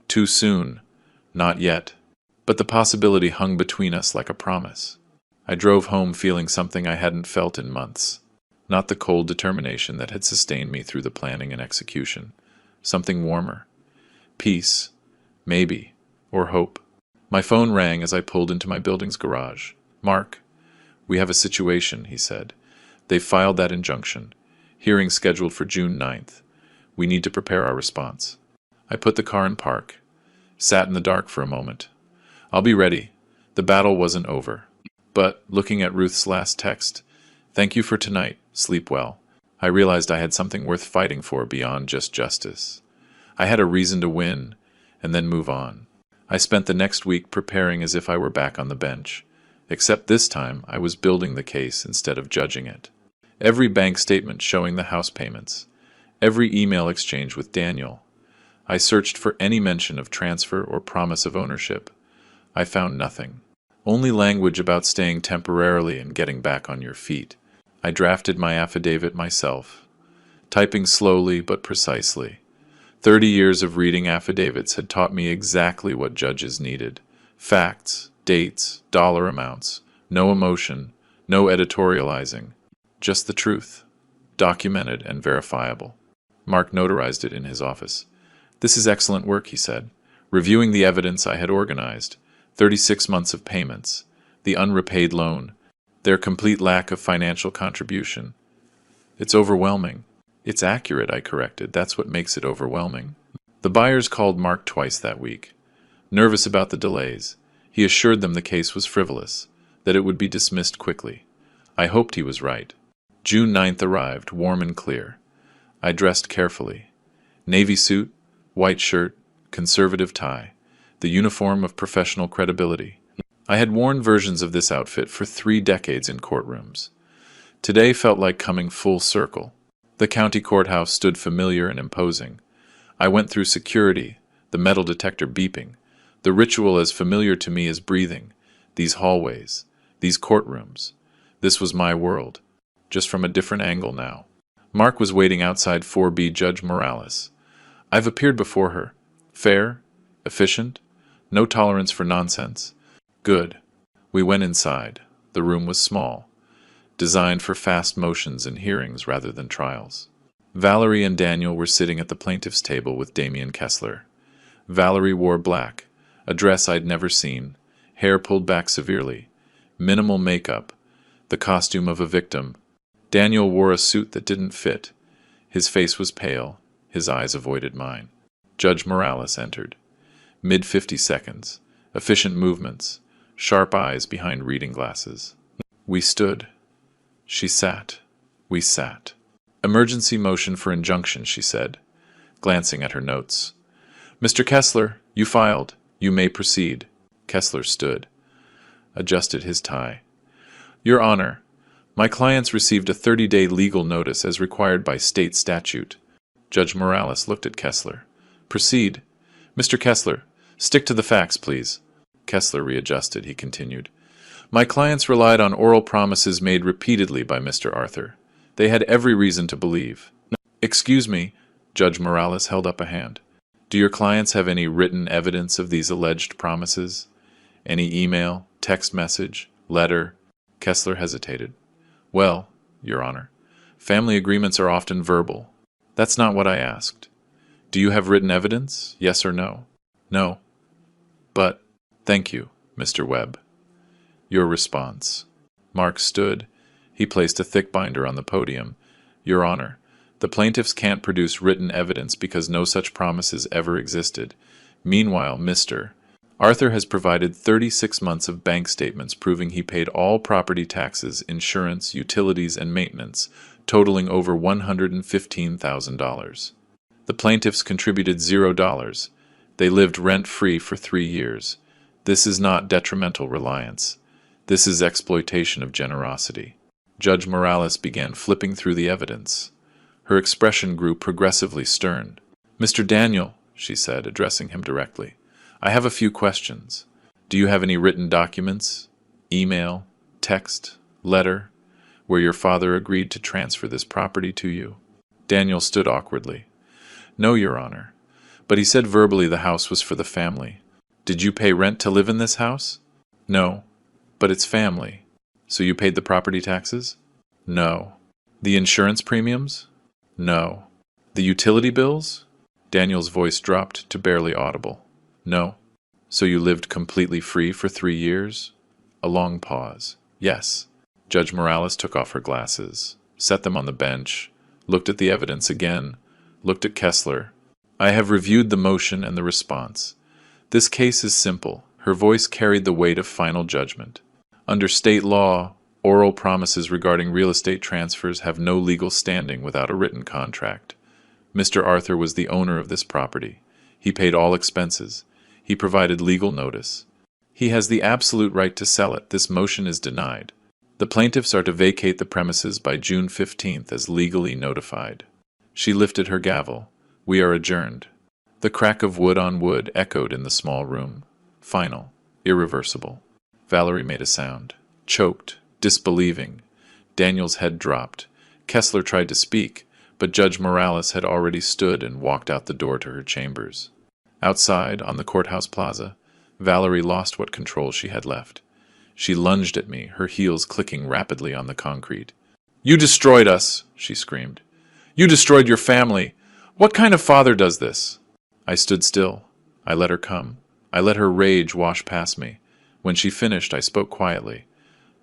Too soon. Not yet. But the possibility hung between us like a promise. I drove home feeling something I hadn't felt in months. Not the cold determination that had sustained me through the planning and execution. Something warmer. Peace. Maybe. Or hope. My phone rang as I pulled into my building's garage. Mark, we have a situation, he said. They've filed that injunction. Hearing scheduled for June 9th. We need to prepare our response. I put the car in park. Sat in the dark for a moment. I'll be ready. The battle wasn't over. But, looking at Ruth's last text, thank you for tonight. Sleep well. I realized I had something worth fighting for beyond just justice. I had a reason to win, and then move on. I spent the next week preparing as if I were back on the bench, except this time I was building the case instead of judging it. Every bank statement showing the house payments, every email exchange with Daniel. I searched for any mention of transfer or promise of ownership. I found nothing. Only language about staying temporarily and getting back on your feet. I drafted my affidavit myself, typing slowly but precisely. 30 years of reading affidavits had taught me exactly what judges needed. Facts, dates, dollar amounts, no emotion, no editorializing, just the truth, documented and verifiable. Mark notarized it in his office. "This is excellent work," he said, reviewing the evidence I had organized. 36 months of payments, the unrepaid loan, their complete lack of financial contribution. "It's overwhelming." "It's accurate," I corrected. "That's what makes it overwhelming." The buyers called Mark twice that week, nervous about the delays. He assured them the case was frivolous, that it would be dismissed quickly. I hoped he was right. June 9th arrived, warm and clear. I dressed carefully. Navy suit, white shirt, conservative tie, the uniform of professional credibility. I had worn versions of this outfit for 3 decades in courtrooms. Today felt like coming full circle. The county courthouse stood familiar and imposing. I went through security, the metal detector beeping, the ritual as familiar to me as breathing, these hallways, these courtrooms. This was my world, just from a different angle now. Mark was waiting outside 4B Judge Morales. I've appeared before her. Fair, efficient, no tolerance for nonsense. Good. We went inside. The room was small, designed for fast motions and hearings rather than trials. Valerie and Daniel were sitting at the plaintiff's table with Damien Kessler. Valerie wore black, a dress I'd never seen, hair pulled back severely, minimal makeup, the costume of a victim. Daniel wore a suit that didn't fit. His face was pale, his eyes avoided mine. Judge Morales entered. Mid-50 seconds, efficient movements, sharp eyes behind reading glasses. We stood. She sat. We sat. "Emergency motion for injunction," she said, glancing at her notes. "Mr. Kessler, you filed. You may proceed." Kessler stood, adjusted his tie. "Your Honor, my clients received a 30-day legal notice as required by state statute." Judge Morales looked at Kessler. "Proceed. Mr. Kessler, stick to the facts, please." Kessler readjusted. He continued. "My clients relied on oral promises made repeatedly by Mr. Arthur. They had every reason to believe." "Excuse me," Judge Morales held up a hand. "Do your clients have any written evidence of these alleged promises? Any email, text message, letter?" Kessler hesitated. "Well, Your Honor, family agreements are often verbal. That's not what I asked. Do you have written evidence? Yes or no?" "No." "But—" "Thank you, Mr. Webb. Your response." Mark stood. He placed a thick binder on the podium. "Your Honor, the plaintiffs can't produce written evidence because no such promises ever existed. Meanwhile, Mr. Arthur has provided 36 months of bank statements proving he paid all property taxes, insurance, utilities, and maintenance, totaling over $115,000. The plaintiffs contributed $0. They lived rent-free for 3 years. This is not detrimental reliance. This is exploitation of generosity." Judge Morales began flipping through the evidence. Her expression grew progressively stern. "Mr. Daniel," she said, addressing him directly, "I have a few questions. Do you have any written documents, email, text, letter, where your father agreed to transfer this property to you?" Daniel stood awkwardly. "No, Your Honor. But he said verbally the house was for the family." "Did you pay rent to live in this house?" "No. But it's family. So you paid the property taxes?" "No." "The insurance premiums?" "No." "The utility bills?" Daniel's voice dropped to barely audible. "No." "So you lived completely free for 3 years?" A long pause. "Yes." Judge Morales took off her glasses, set them on the bench, looked at the evidence again, looked at Kessler. "I have reviewed the motion and the response. This case is simple." Her voice carried the weight of final judgment. "Under state law, oral promises regarding real estate transfers have no legal standing without a written contract. Mr. Arthur was the owner of this property. He paid all expenses. He provided legal notice. He has the absolute right to sell it. This motion is denied. The plaintiffs are to vacate the premises by June 15th as legally notified." She lifted her gavel. "We are adjourned." The crack of wood on wood echoed in the small room. Final. Irreversible. Valerie made a sound. Choked. Disbelieving. Daniel's head dropped. Kessler tried to speak, but Judge Morales had already stood and walked out the door to her chambers. Outside, on the courthouse plaza, Valerie lost what control she had left. She lunged at me, her heels clicking rapidly on the concrete. "You destroyed us," she screamed. "You destroyed your family. What kind of father does this?" I stood still. I let her come. I let her rage wash past me. When she finished, I spoke quietly.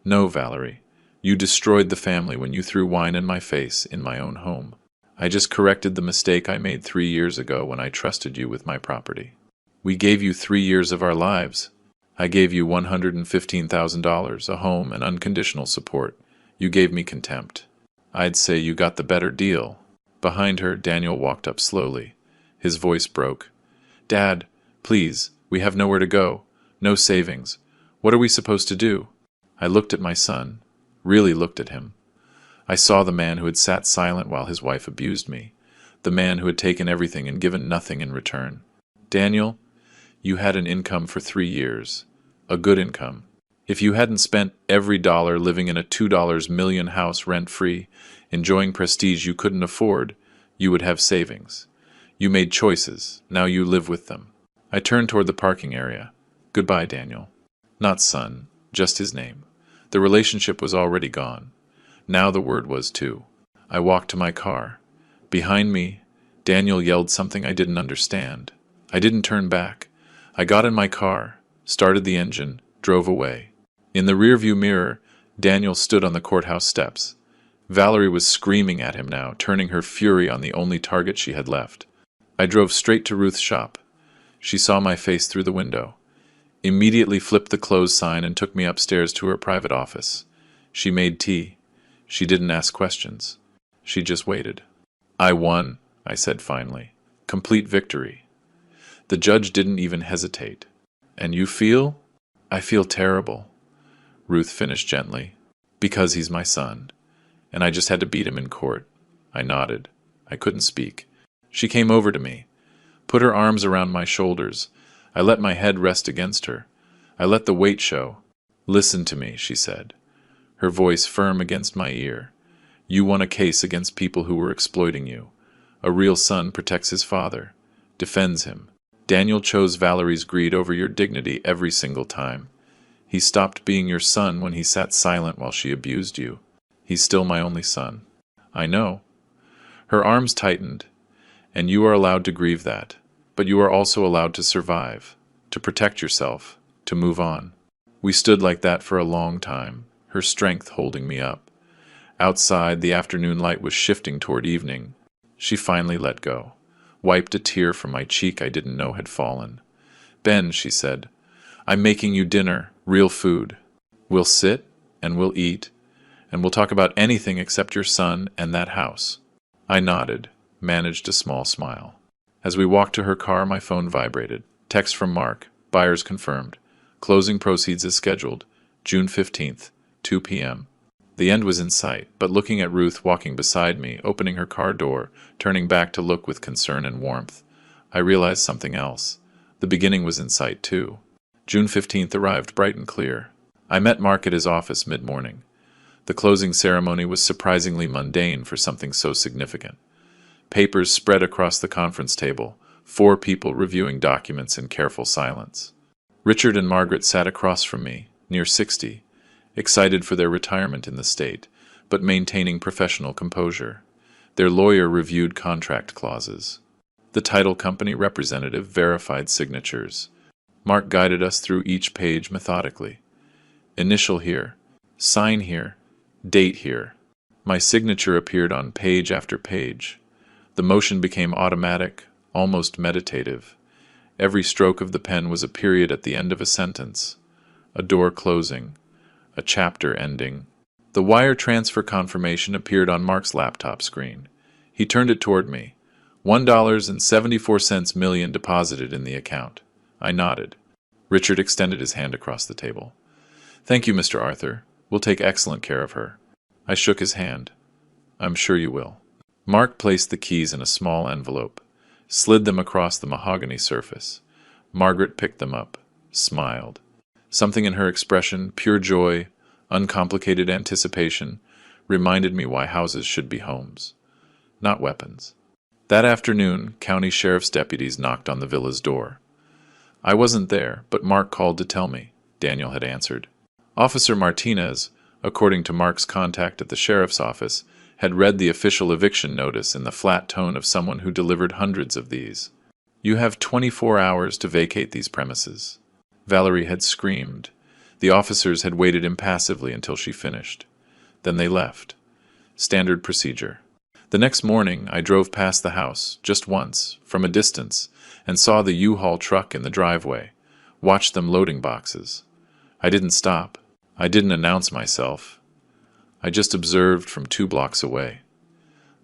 "No, Valerie. You destroyed the family when you threw wine in my face in my own home. I just corrected the mistake I made 3 years ago when I trusted you with my property. We gave you 3 years of our lives. I gave you $115,000, a home, and unconditional support. You gave me contempt. I'd say you got the better deal." Behind her, Daniel walked up slowly. His voice broke. "Dad, please, we have nowhere to go. No savings. What are we supposed to do?" I looked at my son, really looked at him. I saw the man who had sat silent while his wife abused me, the man who had taken everything and given nothing in return. "Daniel, you had an income for 3 years, a good income. If you hadn't spent every dollar living in a $2 million house rent-free, enjoying prestige you couldn't afford, you would have savings. You made choices, now you live with them." I turned toward the parking area. "Goodbye, Daniel." Not son, just his name. The relationship was already gone. Now the word was too. I walked to my car. Behind me, Daniel yelled something I didn't understand. I didn't turn back. I got in my car, started the engine, drove away. In the rearview mirror, Daniel stood on the courthouse steps. Valerie was screaming at him now, turning her fury on the only target she had left. I drove straight to Ruth's shop. She saw my face through the window, immediately flipped the close sign and took me upstairs to her private office. She made tea. She didn't ask questions. She just waited. "I won," I said finally. "Complete victory." The judge didn't even hesitate. "And you feel?" "I feel terrible," Ruth finished gently. "Because he's my son. And I just had to beat him in court." I nodded. I couldn't speak. She came over to me, put her arms around my shoulders. I let my head rest against her. I let the weight show. "Listen to me," she said, her voice firm against my ear. "You won a case against people who were exploiting you. A real son protects his father, defends him. Daniel chose Valerie's greed over your dignity every single time. He stopped being your son when he sat silent while she abused you. He's still my only son." "I know." Her arms tightened. "And you are allowed to grieve that. But you are also allowed to survive, to protect yourself, to move on." We stood like that for a long time, her strength holding me up. Outside, the afternoon light was shifting toward evening. She finally let go, wiped a tear from my cheek I didn't know had fallen. "Ben," she said, "I'm making you dinner, real food. We'll sit, and we'll eat, and we'll talk about anything except your son and that house." I nodded, managed a small smile. As we walked to her car, my phone vibrated. Text from Mark. "Buyers confirmed. Closing proceeds as scheduled. June 15th, 2 p.m. The end was in sight, but looking at Ruth walking beside me, opening her car door, turning back to look with concern and warmth, I realized something else. The beginning was in sight, too. June 15th arrived bright and clear. I met Mark at his office mid-morning. The closing ceremony was surprisingly mundane for something so significant. Papers spread across the conference table, 4 people reviewing documents in careful silence. Richard and Margaret sat across from me, near 60, excited for their retirement in the state, but maintaining professional composure. Their lawyer reviewed contract clauses. The title company representative verified signatures. Mark guided us through each page methodically. Initial here, sign here, date here. My signature appeared on page after page. The motion became automatic, almost meditative. Every stroke of the pen was a period at the end of a sentence, a door closing, a chapter ending. The wire transfer confirmation appeared on Mark's laptop screen. He turned it toward me. $1.74 million deposited in the account. I nodded. Richard extended his hand across the table. "Thank you, Mr. Arthur. We'll take excellent care of her." I shook his hand. "I'm sure you will." Mark placed the keys in a small envelope, slid them across the mahogany surface. Margaret picked them up, smiled. Something in her expression, pure joy, uncomplicated anticipation, reminded me why houses should be homes, not weapons. That afternoon, county sheriff's deputies knocked on the villa's door. I wasn't there, but Mark called to tell me, Daniel had answered. Officer Martinez, according to Mark's contact at the sheriff's office, had read the official eviction notice in the flat tone of someone who delivered hundreds of these. You have 24 hours to vacate these premises. Valerie had screamed. The officers had waited impassively until she finished. Then they left. Standard procedure. The next morning, I drove past the house, just once, from a distance, and saw the U-Haul truck in the driveway, watched them loading boxes. I didn't stop. I didn't announce myself. I just observed from 2 blocks away.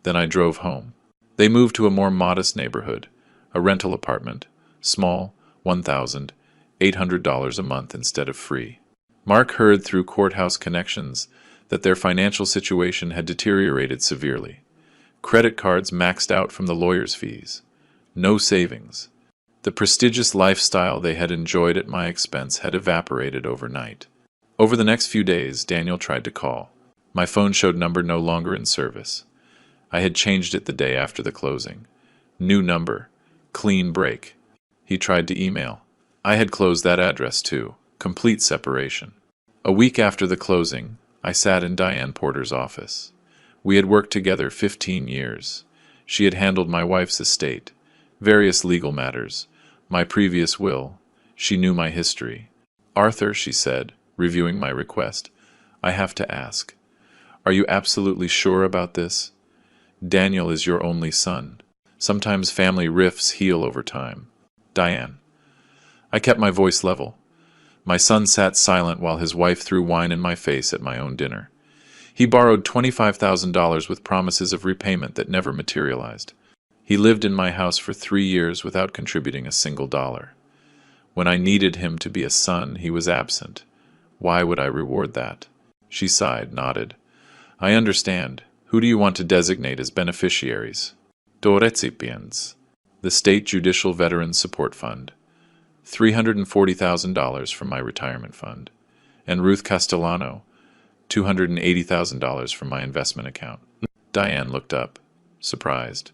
Then I drove home. They moved to a more modest neighborhood, a rental apartment, small, $1,800 a month instead of free. Mark heard through courthouse connections that their financial situation had deteriorated severely. Credit cards maxed out from the lawyer's fees. No savings. The prestigious lifestyle they had enjoyed at my expense had evaporated overnight. Over the next few days, Daniel tried to call. My phone showed number no longer in service. I had changed it the day after the closing. New number. Clean break. He tried to email. I had closed that address too. Complete separation. A week after the closing, I sat in Diane Porter's office. We had worked together 15 years. She had handled my wife's estate, various legal matters, my previous will. She knew my history. Arthur, she said, reviewing my request, I have to ask. Are you absolutely sure about this? Daniel is your only son. Sometimes family rifts heal over time. Diane. I kept my voice level. My son sat silent while his wife threw wine in my face at my own dinner. He borrowed $25,000 with promises of repayment that never materialized. He lived in my house for 3 years without contributing a single dollar. When I needed him to be a son, he was absent. Why would I reward that? She sighed, nodded. I understand. Who do you want to designate as beneficiaries? Dos recipients. The State Judicial Veterans Support Fund. $340,000 from my retirement fund. And Ruth Castellano, $280,000 from my investment account. Diane looked up, surprised.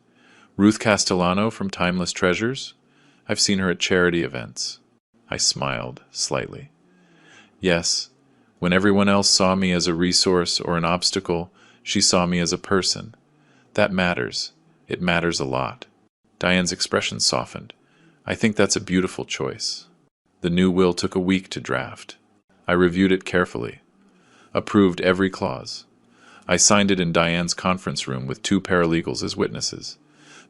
Ruth Castellano from Timeless Treasures? I've seen her at charity events. I smiled, slightly. Yes, when everyone else saw me as a resource or an obstacle, she saw me as a person. That matters. It matters a lot. Diane's expression softened. I think that's a beautiful choice. The new will took a week to draft. I reviewed it carefully. Approved every clause. I signed it in Diane's conference room with 2 paralegals as witnesses.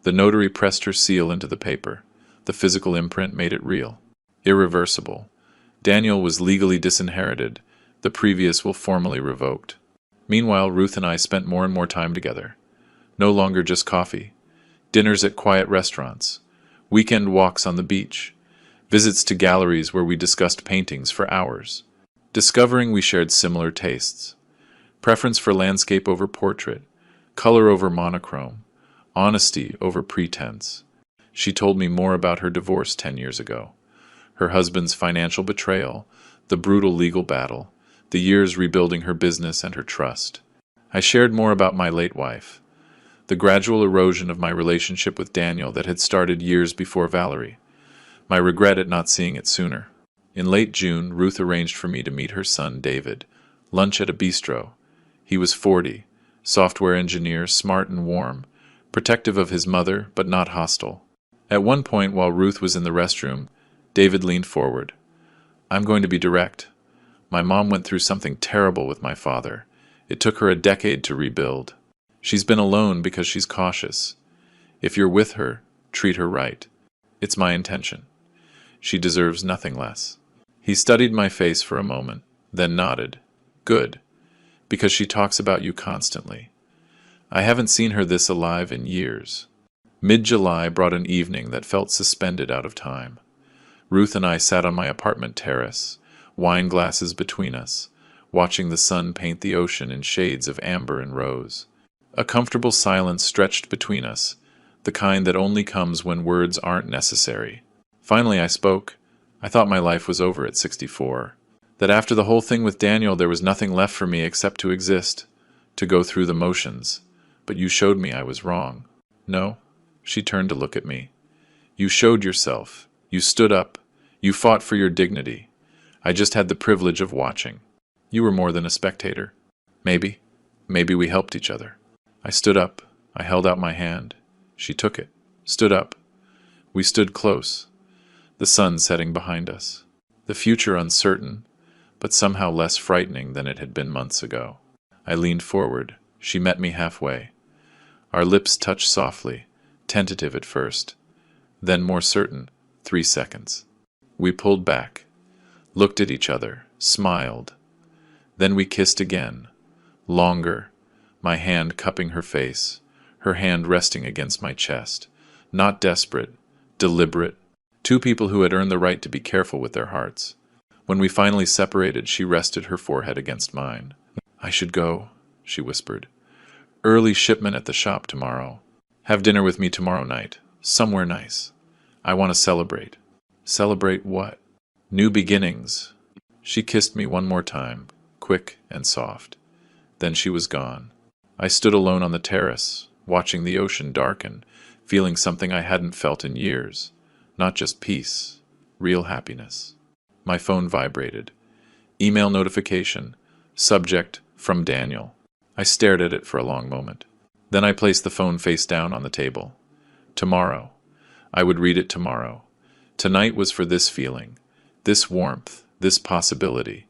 The notary pressed her seal into the paper. The physical imprint made it real. Irreversible. Daniel was legally disinherited. The previous will formally revoked. Meanwhile, Ruth and I spent more and more time together. No longer just coffee. Dinners at quiet restaurants. Weekend walks on the beach. Visits to galleries where we discussed paintings for hours. Discovering we shared similar tastes. Preference for landscape over portrait. Color over monochrome. Honesty over pretense. She told me more about her divorce 10 years ago. Her husband's financial betrayal. The brutal legal battle. The years rebuilding her business and her trust. I shared more about my late wife. The gradual erosion of my relationship with Daniel that had started years before Valerie. My regret at not seeing it sooner. In late June, Ruth arranged for me to meet her son, David. Lunch at a bistro. He was 40, software engineer, smart and warm, protective of his mother, but not hostile. At one point, while Ruth was in the restroom, David leaned forward. I'm going to be direct. My mom went through something terrible with my father. It took her a decade to rebuild. She's been alone because she's cautious. If you're with her, treat her right. It's my intention. She deserves nothing less. He studied my face for a moment, then nodded. Good, because she talks about you constantly. I haven't seen her this alive in years. Mid-July brought an evening that felt suspended out of time. Ruth and I sat on my apartment terrace, wine glasses between us, watching the sun paint the ocean in shades of amber and rose. A comfortable silence stretched between us, the kind that only comes when words aren't necessary. Finally I spoke. I thought my life was over at 64. That after the whole thing with Daniel there was nothing left for me except to exist. to go through the motions, but you showed me I was wrong. No? She turned to look at me. You showed yourself. You stood up. You fought for your dignity. I just had the privilege of watching. You were more than a spectator. Maybe. Maybe we helped each other. I stood up. I held out my hand. She took it. Stood up. We stood close. The sun setting behind us. The future uncertain, but somehow less frightening than it had been months ago. I leaned forward. She met me halfway. Our lips touched softly, tentative at first, then more certain, 3 seconds. We pulled back, looked at each other, smiled. Then we kissed again, longer, my hand cupping her face, her hand resting against my chest. Not desperate, deliberate. 2 people who had earned the right to be careful with their hearts. When we finally separated, she rested her forehead against mine. I should go, she whispered. Early shipment at the shop tomorrow. Have dinner with me tomorrow night. Somewhere nice. I want to celebrate. Celebrate what? New beginnings. She kissed me one more time, quick and soft. Then she was gone. I stood alone on the terrace, watching the ocean darken, feeling something I hadn't felt in years. Not just peace, real happiness. My phone vibrated. Email notification. Subject, from Daniel. I stared at it for a long moment. Then I placed the phone face down on the table. Tomorrow. I would read it tomorrow. Tonight was for this feeling, this warmth, this possibility,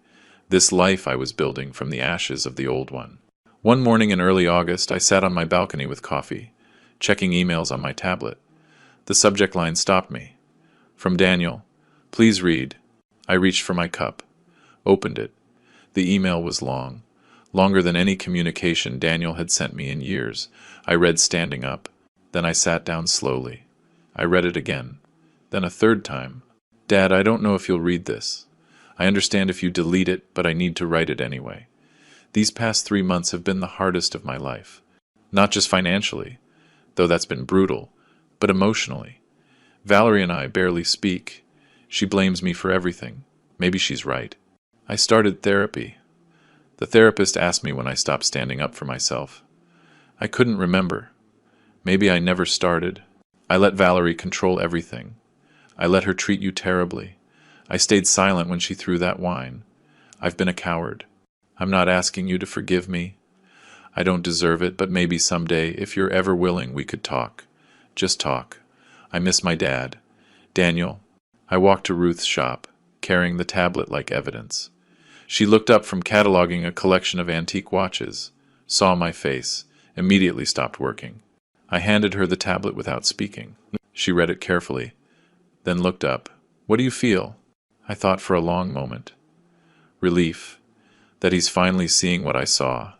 this life I was building from the ashes of the old one. One morning in early August, I sat on my balcony with coffee, checking emails on my tablet. The subject line stopped me. From Daniel. Please read. I reached for my cup, opened it. The email was long, longer than any communication Daniel had sent me in years. I read standing up. Then I sat down slowly. I read it again. Then a third time. Dad, I don't know if you'll read this. I understand if you delete it, but I need to write it anyway. These past 3 months have been the hardest of my life. Not just financially, though that's been brutal, but emotionally. Valerie and I barely speak. She blames me for everything. Maybe she's right. I started therapy. The therapist asked me when I stopped standing up for myself. I couldn't remember. Maybe I never started. I let Valerie control everything. I let her treat you terribly. I stayed silent when she threw that wine. I've been a coward. I'm not asking you to forgive me. I don't deserve it, but maybe someday, if you're ever willing, we could talk. Just talk. I miss my dad. Daniel. I walked to Ruth's shop, carrying the tablet like evidence. She looked up from cataloging a collection of antique watches, saw my face, immediately stopped working. I handed her the tablet without speaking. She read it carefully, then looked up. What do you feel? I thought for a long moment. Relief, that he's finally seeing what I saw,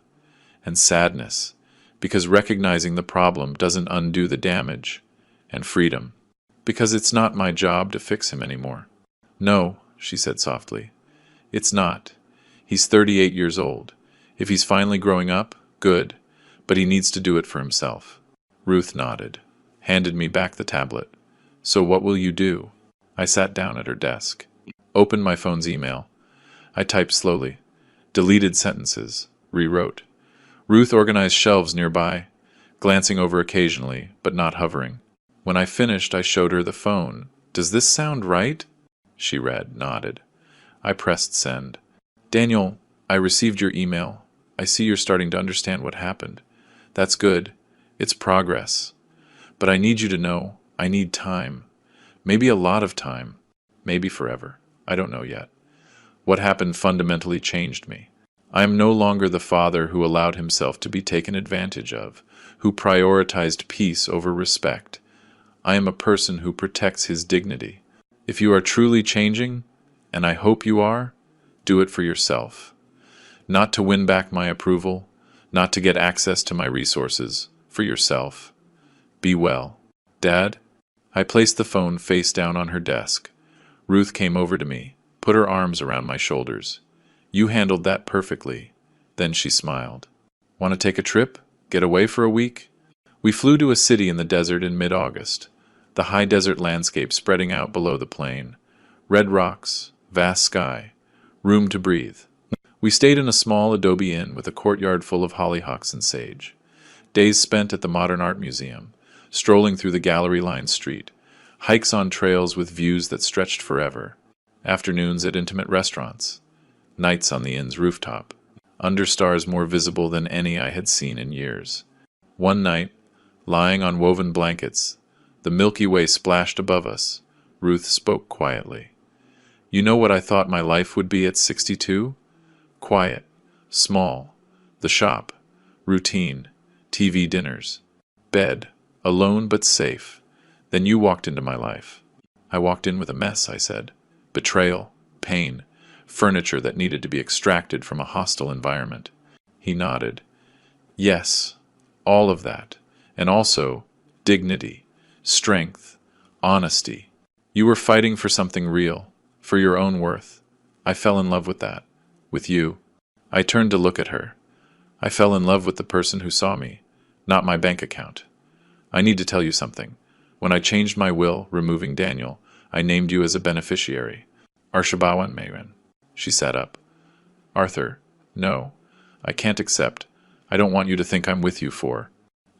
and sadness, because recognizing the problem doesn't undo the damage, and freedom, because it's not my job to fix him anymore. No, she said softly. It's not. He's 38 years old. If he's finally growing up, good, but he needs to do it for himself. Ruth nodded, handed me back the tablet. So what will you do? I sat down at her desk, opened my phone's email. I typed slowly, deleted sentences, rewrote. Ruth organized shelves nearby, glancing over occasionally, but not hovering. When I finished, I showed her the phone. Does this sound right? She read, nodded. I pressed send. Daniel, I received your email. I see you're starting to understand what happened. That's good. It's progress. But I need you to know, I need time. Maybe a lot of time. Maybe forever. I don't know yet. What happened fundamentally changed me. I am no longer the father who allowed himself to be taken advantage of, who prioritized peace over respect. I am a person who protects his dignity. If you are truly changing, and I hope you are, do it for yourself. Not to win back my approval, not to get access to my resources, for yourself. Be well. Dad? I placed the phone face down on her desk. Ruth came over to me, put her arms around my shoulders. You handled that perfectly. Then she smiled. Want to take a trip? Get away for a week? We flew to a city in the desert in mid-August, the high desert landscape spreading out below the plain. Red rocks, vast sky, room to breathe. We stayed in a small adobe inn with a courtyard full of hollyhocks and sage. Days spent at the Modern Art Museum, strolling through the gallery-lined street, hikes on trails with views that stretched forever, afternoons at intimate restaurants, nights on the inn's rooftop, under stars more visible than any I had seen in years. One night, lying on woven blankets, the Milky Way splashed above us. Ruth spoke quietly. "You know what I thought my life would be at 62? Quiet, small, the shop, routine, TV dinners, bed, alone but safe. Then you walked into my life." "I walked in with a mess," I said. "Betrayal, pain, furniture that needed to be extracted from a hostile environment." He nodded. "Yes, all of that. And also dignity, strength, honesty. You were fighting for something real, for your own worth. I fell in love with that. With you." I turned to look at her. "I fell in love with the person who saw me, not my bank account. I need to tell you something. When I changed my will, removing Daniel, I named you as a beneficiary. Arshabawan Mayran." She sat up. "Arthur, no. I can't accept. I don't want you to think I'm with you for."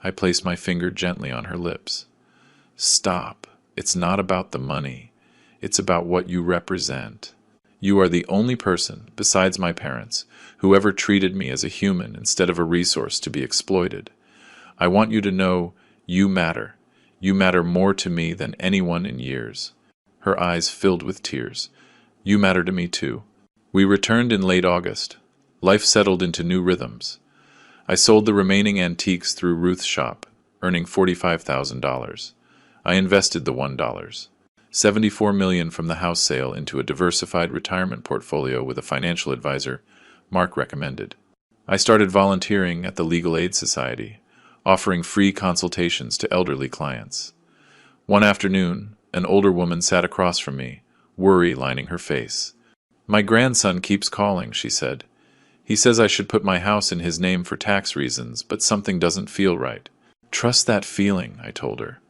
I placed my finger gently on her lips. "Stop. It's not about the money. It's about what you represent. You are the only person, besides my parents, who ever treated me as a human instead of a resource to be exploited. I want you to know you matter. You matter more to me than anyone in years." Her eyes filled with tears. "You matter to me too." We returned in late August. Life settled into new rhythms. I sold the remaining antiques through Ruth's shop, earning $45,000. I invested the $1. $74 million from the house sale into a diversified retirement portfolio with a financial advisor Mark recommended. I started volunteering at the Legal Aid Society, offering free consultations to elderly clients. One afternoon, an older woman sat across from me, worry lining her face. "My grandson keeps calling," she said. "He says I should put my house in his name for tax reasons, but something doesn't feel right." "Trust that feeling," I told her.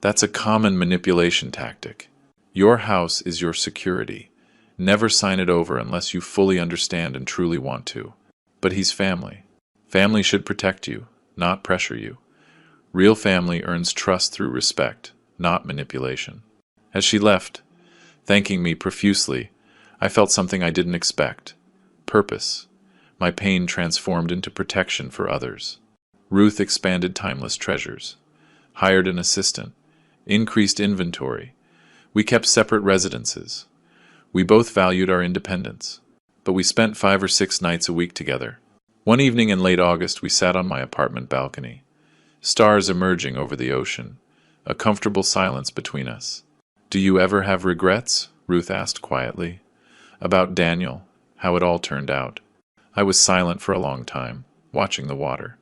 "That's a common manipulation tactic. Your house is your security. Never sign it over unless you fully understand and truly want to." "But he's family. Family should protect you, not pressure you. Real family earns trust through respect, not manipulation." As she left, thanking me profusely, I felt something I didn't expect. Purpose. My pain transformed into protection for others. Ruth expanded Timeless Treasures, hired an assistant, increased inventory. We kept separate residences. We both valued our independence, but we spent 5 or 6 nights a week together. One evening in late August, we sat on my apartment balcony, stars emerging over the ocean, a comfortable silence between us. "Do you ever have regrets?" Ruth asked quietly. "About Daniel, how it all turned out." I was silent for a long time, watching the water.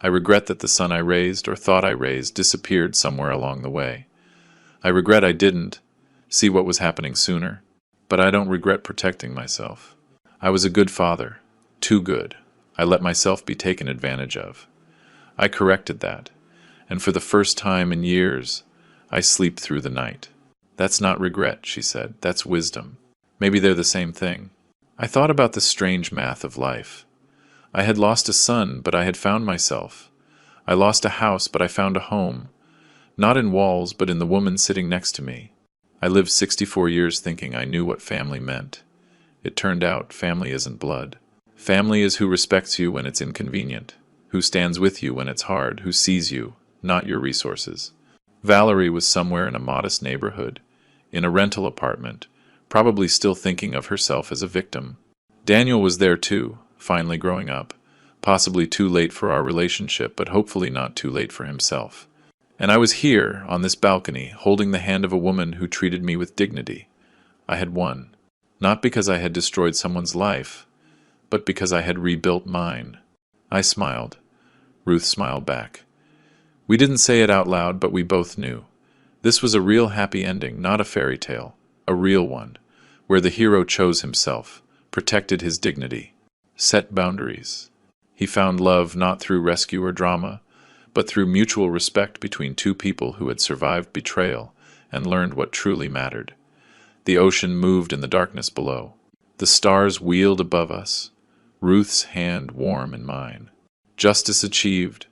I regret that the son I raised, or thought I raised, disappeared somewhere along the way. I regret I didn't see what was happening sooner, but I don't regret protecting myself. I was a good father, too good. I let myself be taken advantage of. I corrected that, and for the first time in years, I sleep through the night. "That's not regret," she said. "That's wisdom. Maybe they're the same thing." I thought about the strange math of life. I had lost a son, but I had found myself. I lost a house, but I found a home. Not in walls, but in the woman sitting next to me. I lived 64 years thinking I knew what family meant. It turned out family isn't blood. Family is who respects you when it's inconvenient, who stands with you when it's hard, who sees you, not your resources. Valerie was somewhere in a modest neighborhood, in a rental apartment, probably still thinking of herself as a victim. Daniel was there too, finally growing up, possibly too late for our relationship, but hopefully not too late for himself. And I was here, on this balcony, holding the hand of a woman who treated me with dignity. I had won, not because I had destroyed someone's life, but because I had rebuilt mine. I smiled. Ruth smiled back. We didn't say it out loud, but we both knew. This was a real happy ending, not a fairy tale, a real one, where the hero chose himself, protected his dignity, set boundaries. He found love not through rescue or drama, but through mutual respect between two people who had survived betrayal and learned what truly mattered. The ocean moved in the darkness below. The stars wheeled above us. Ruth's hand warm in mine. Justice achieved,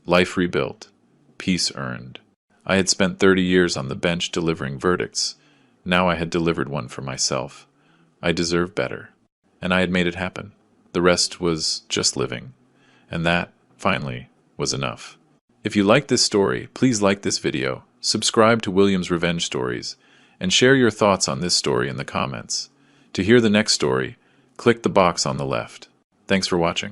life rebuilt, peace earned. I had spent 30 years on the bench delivering verdicts. Now I had delivered one for myself. I deserved better. And I had made it happen. The rest was just living. And that, finally, was enough. If you like this story, please like this video, subscribe to William's Revenge Stories, and share your thoughts on this story in the comments. To hear the next story, click the box on the left. Thanks for watching.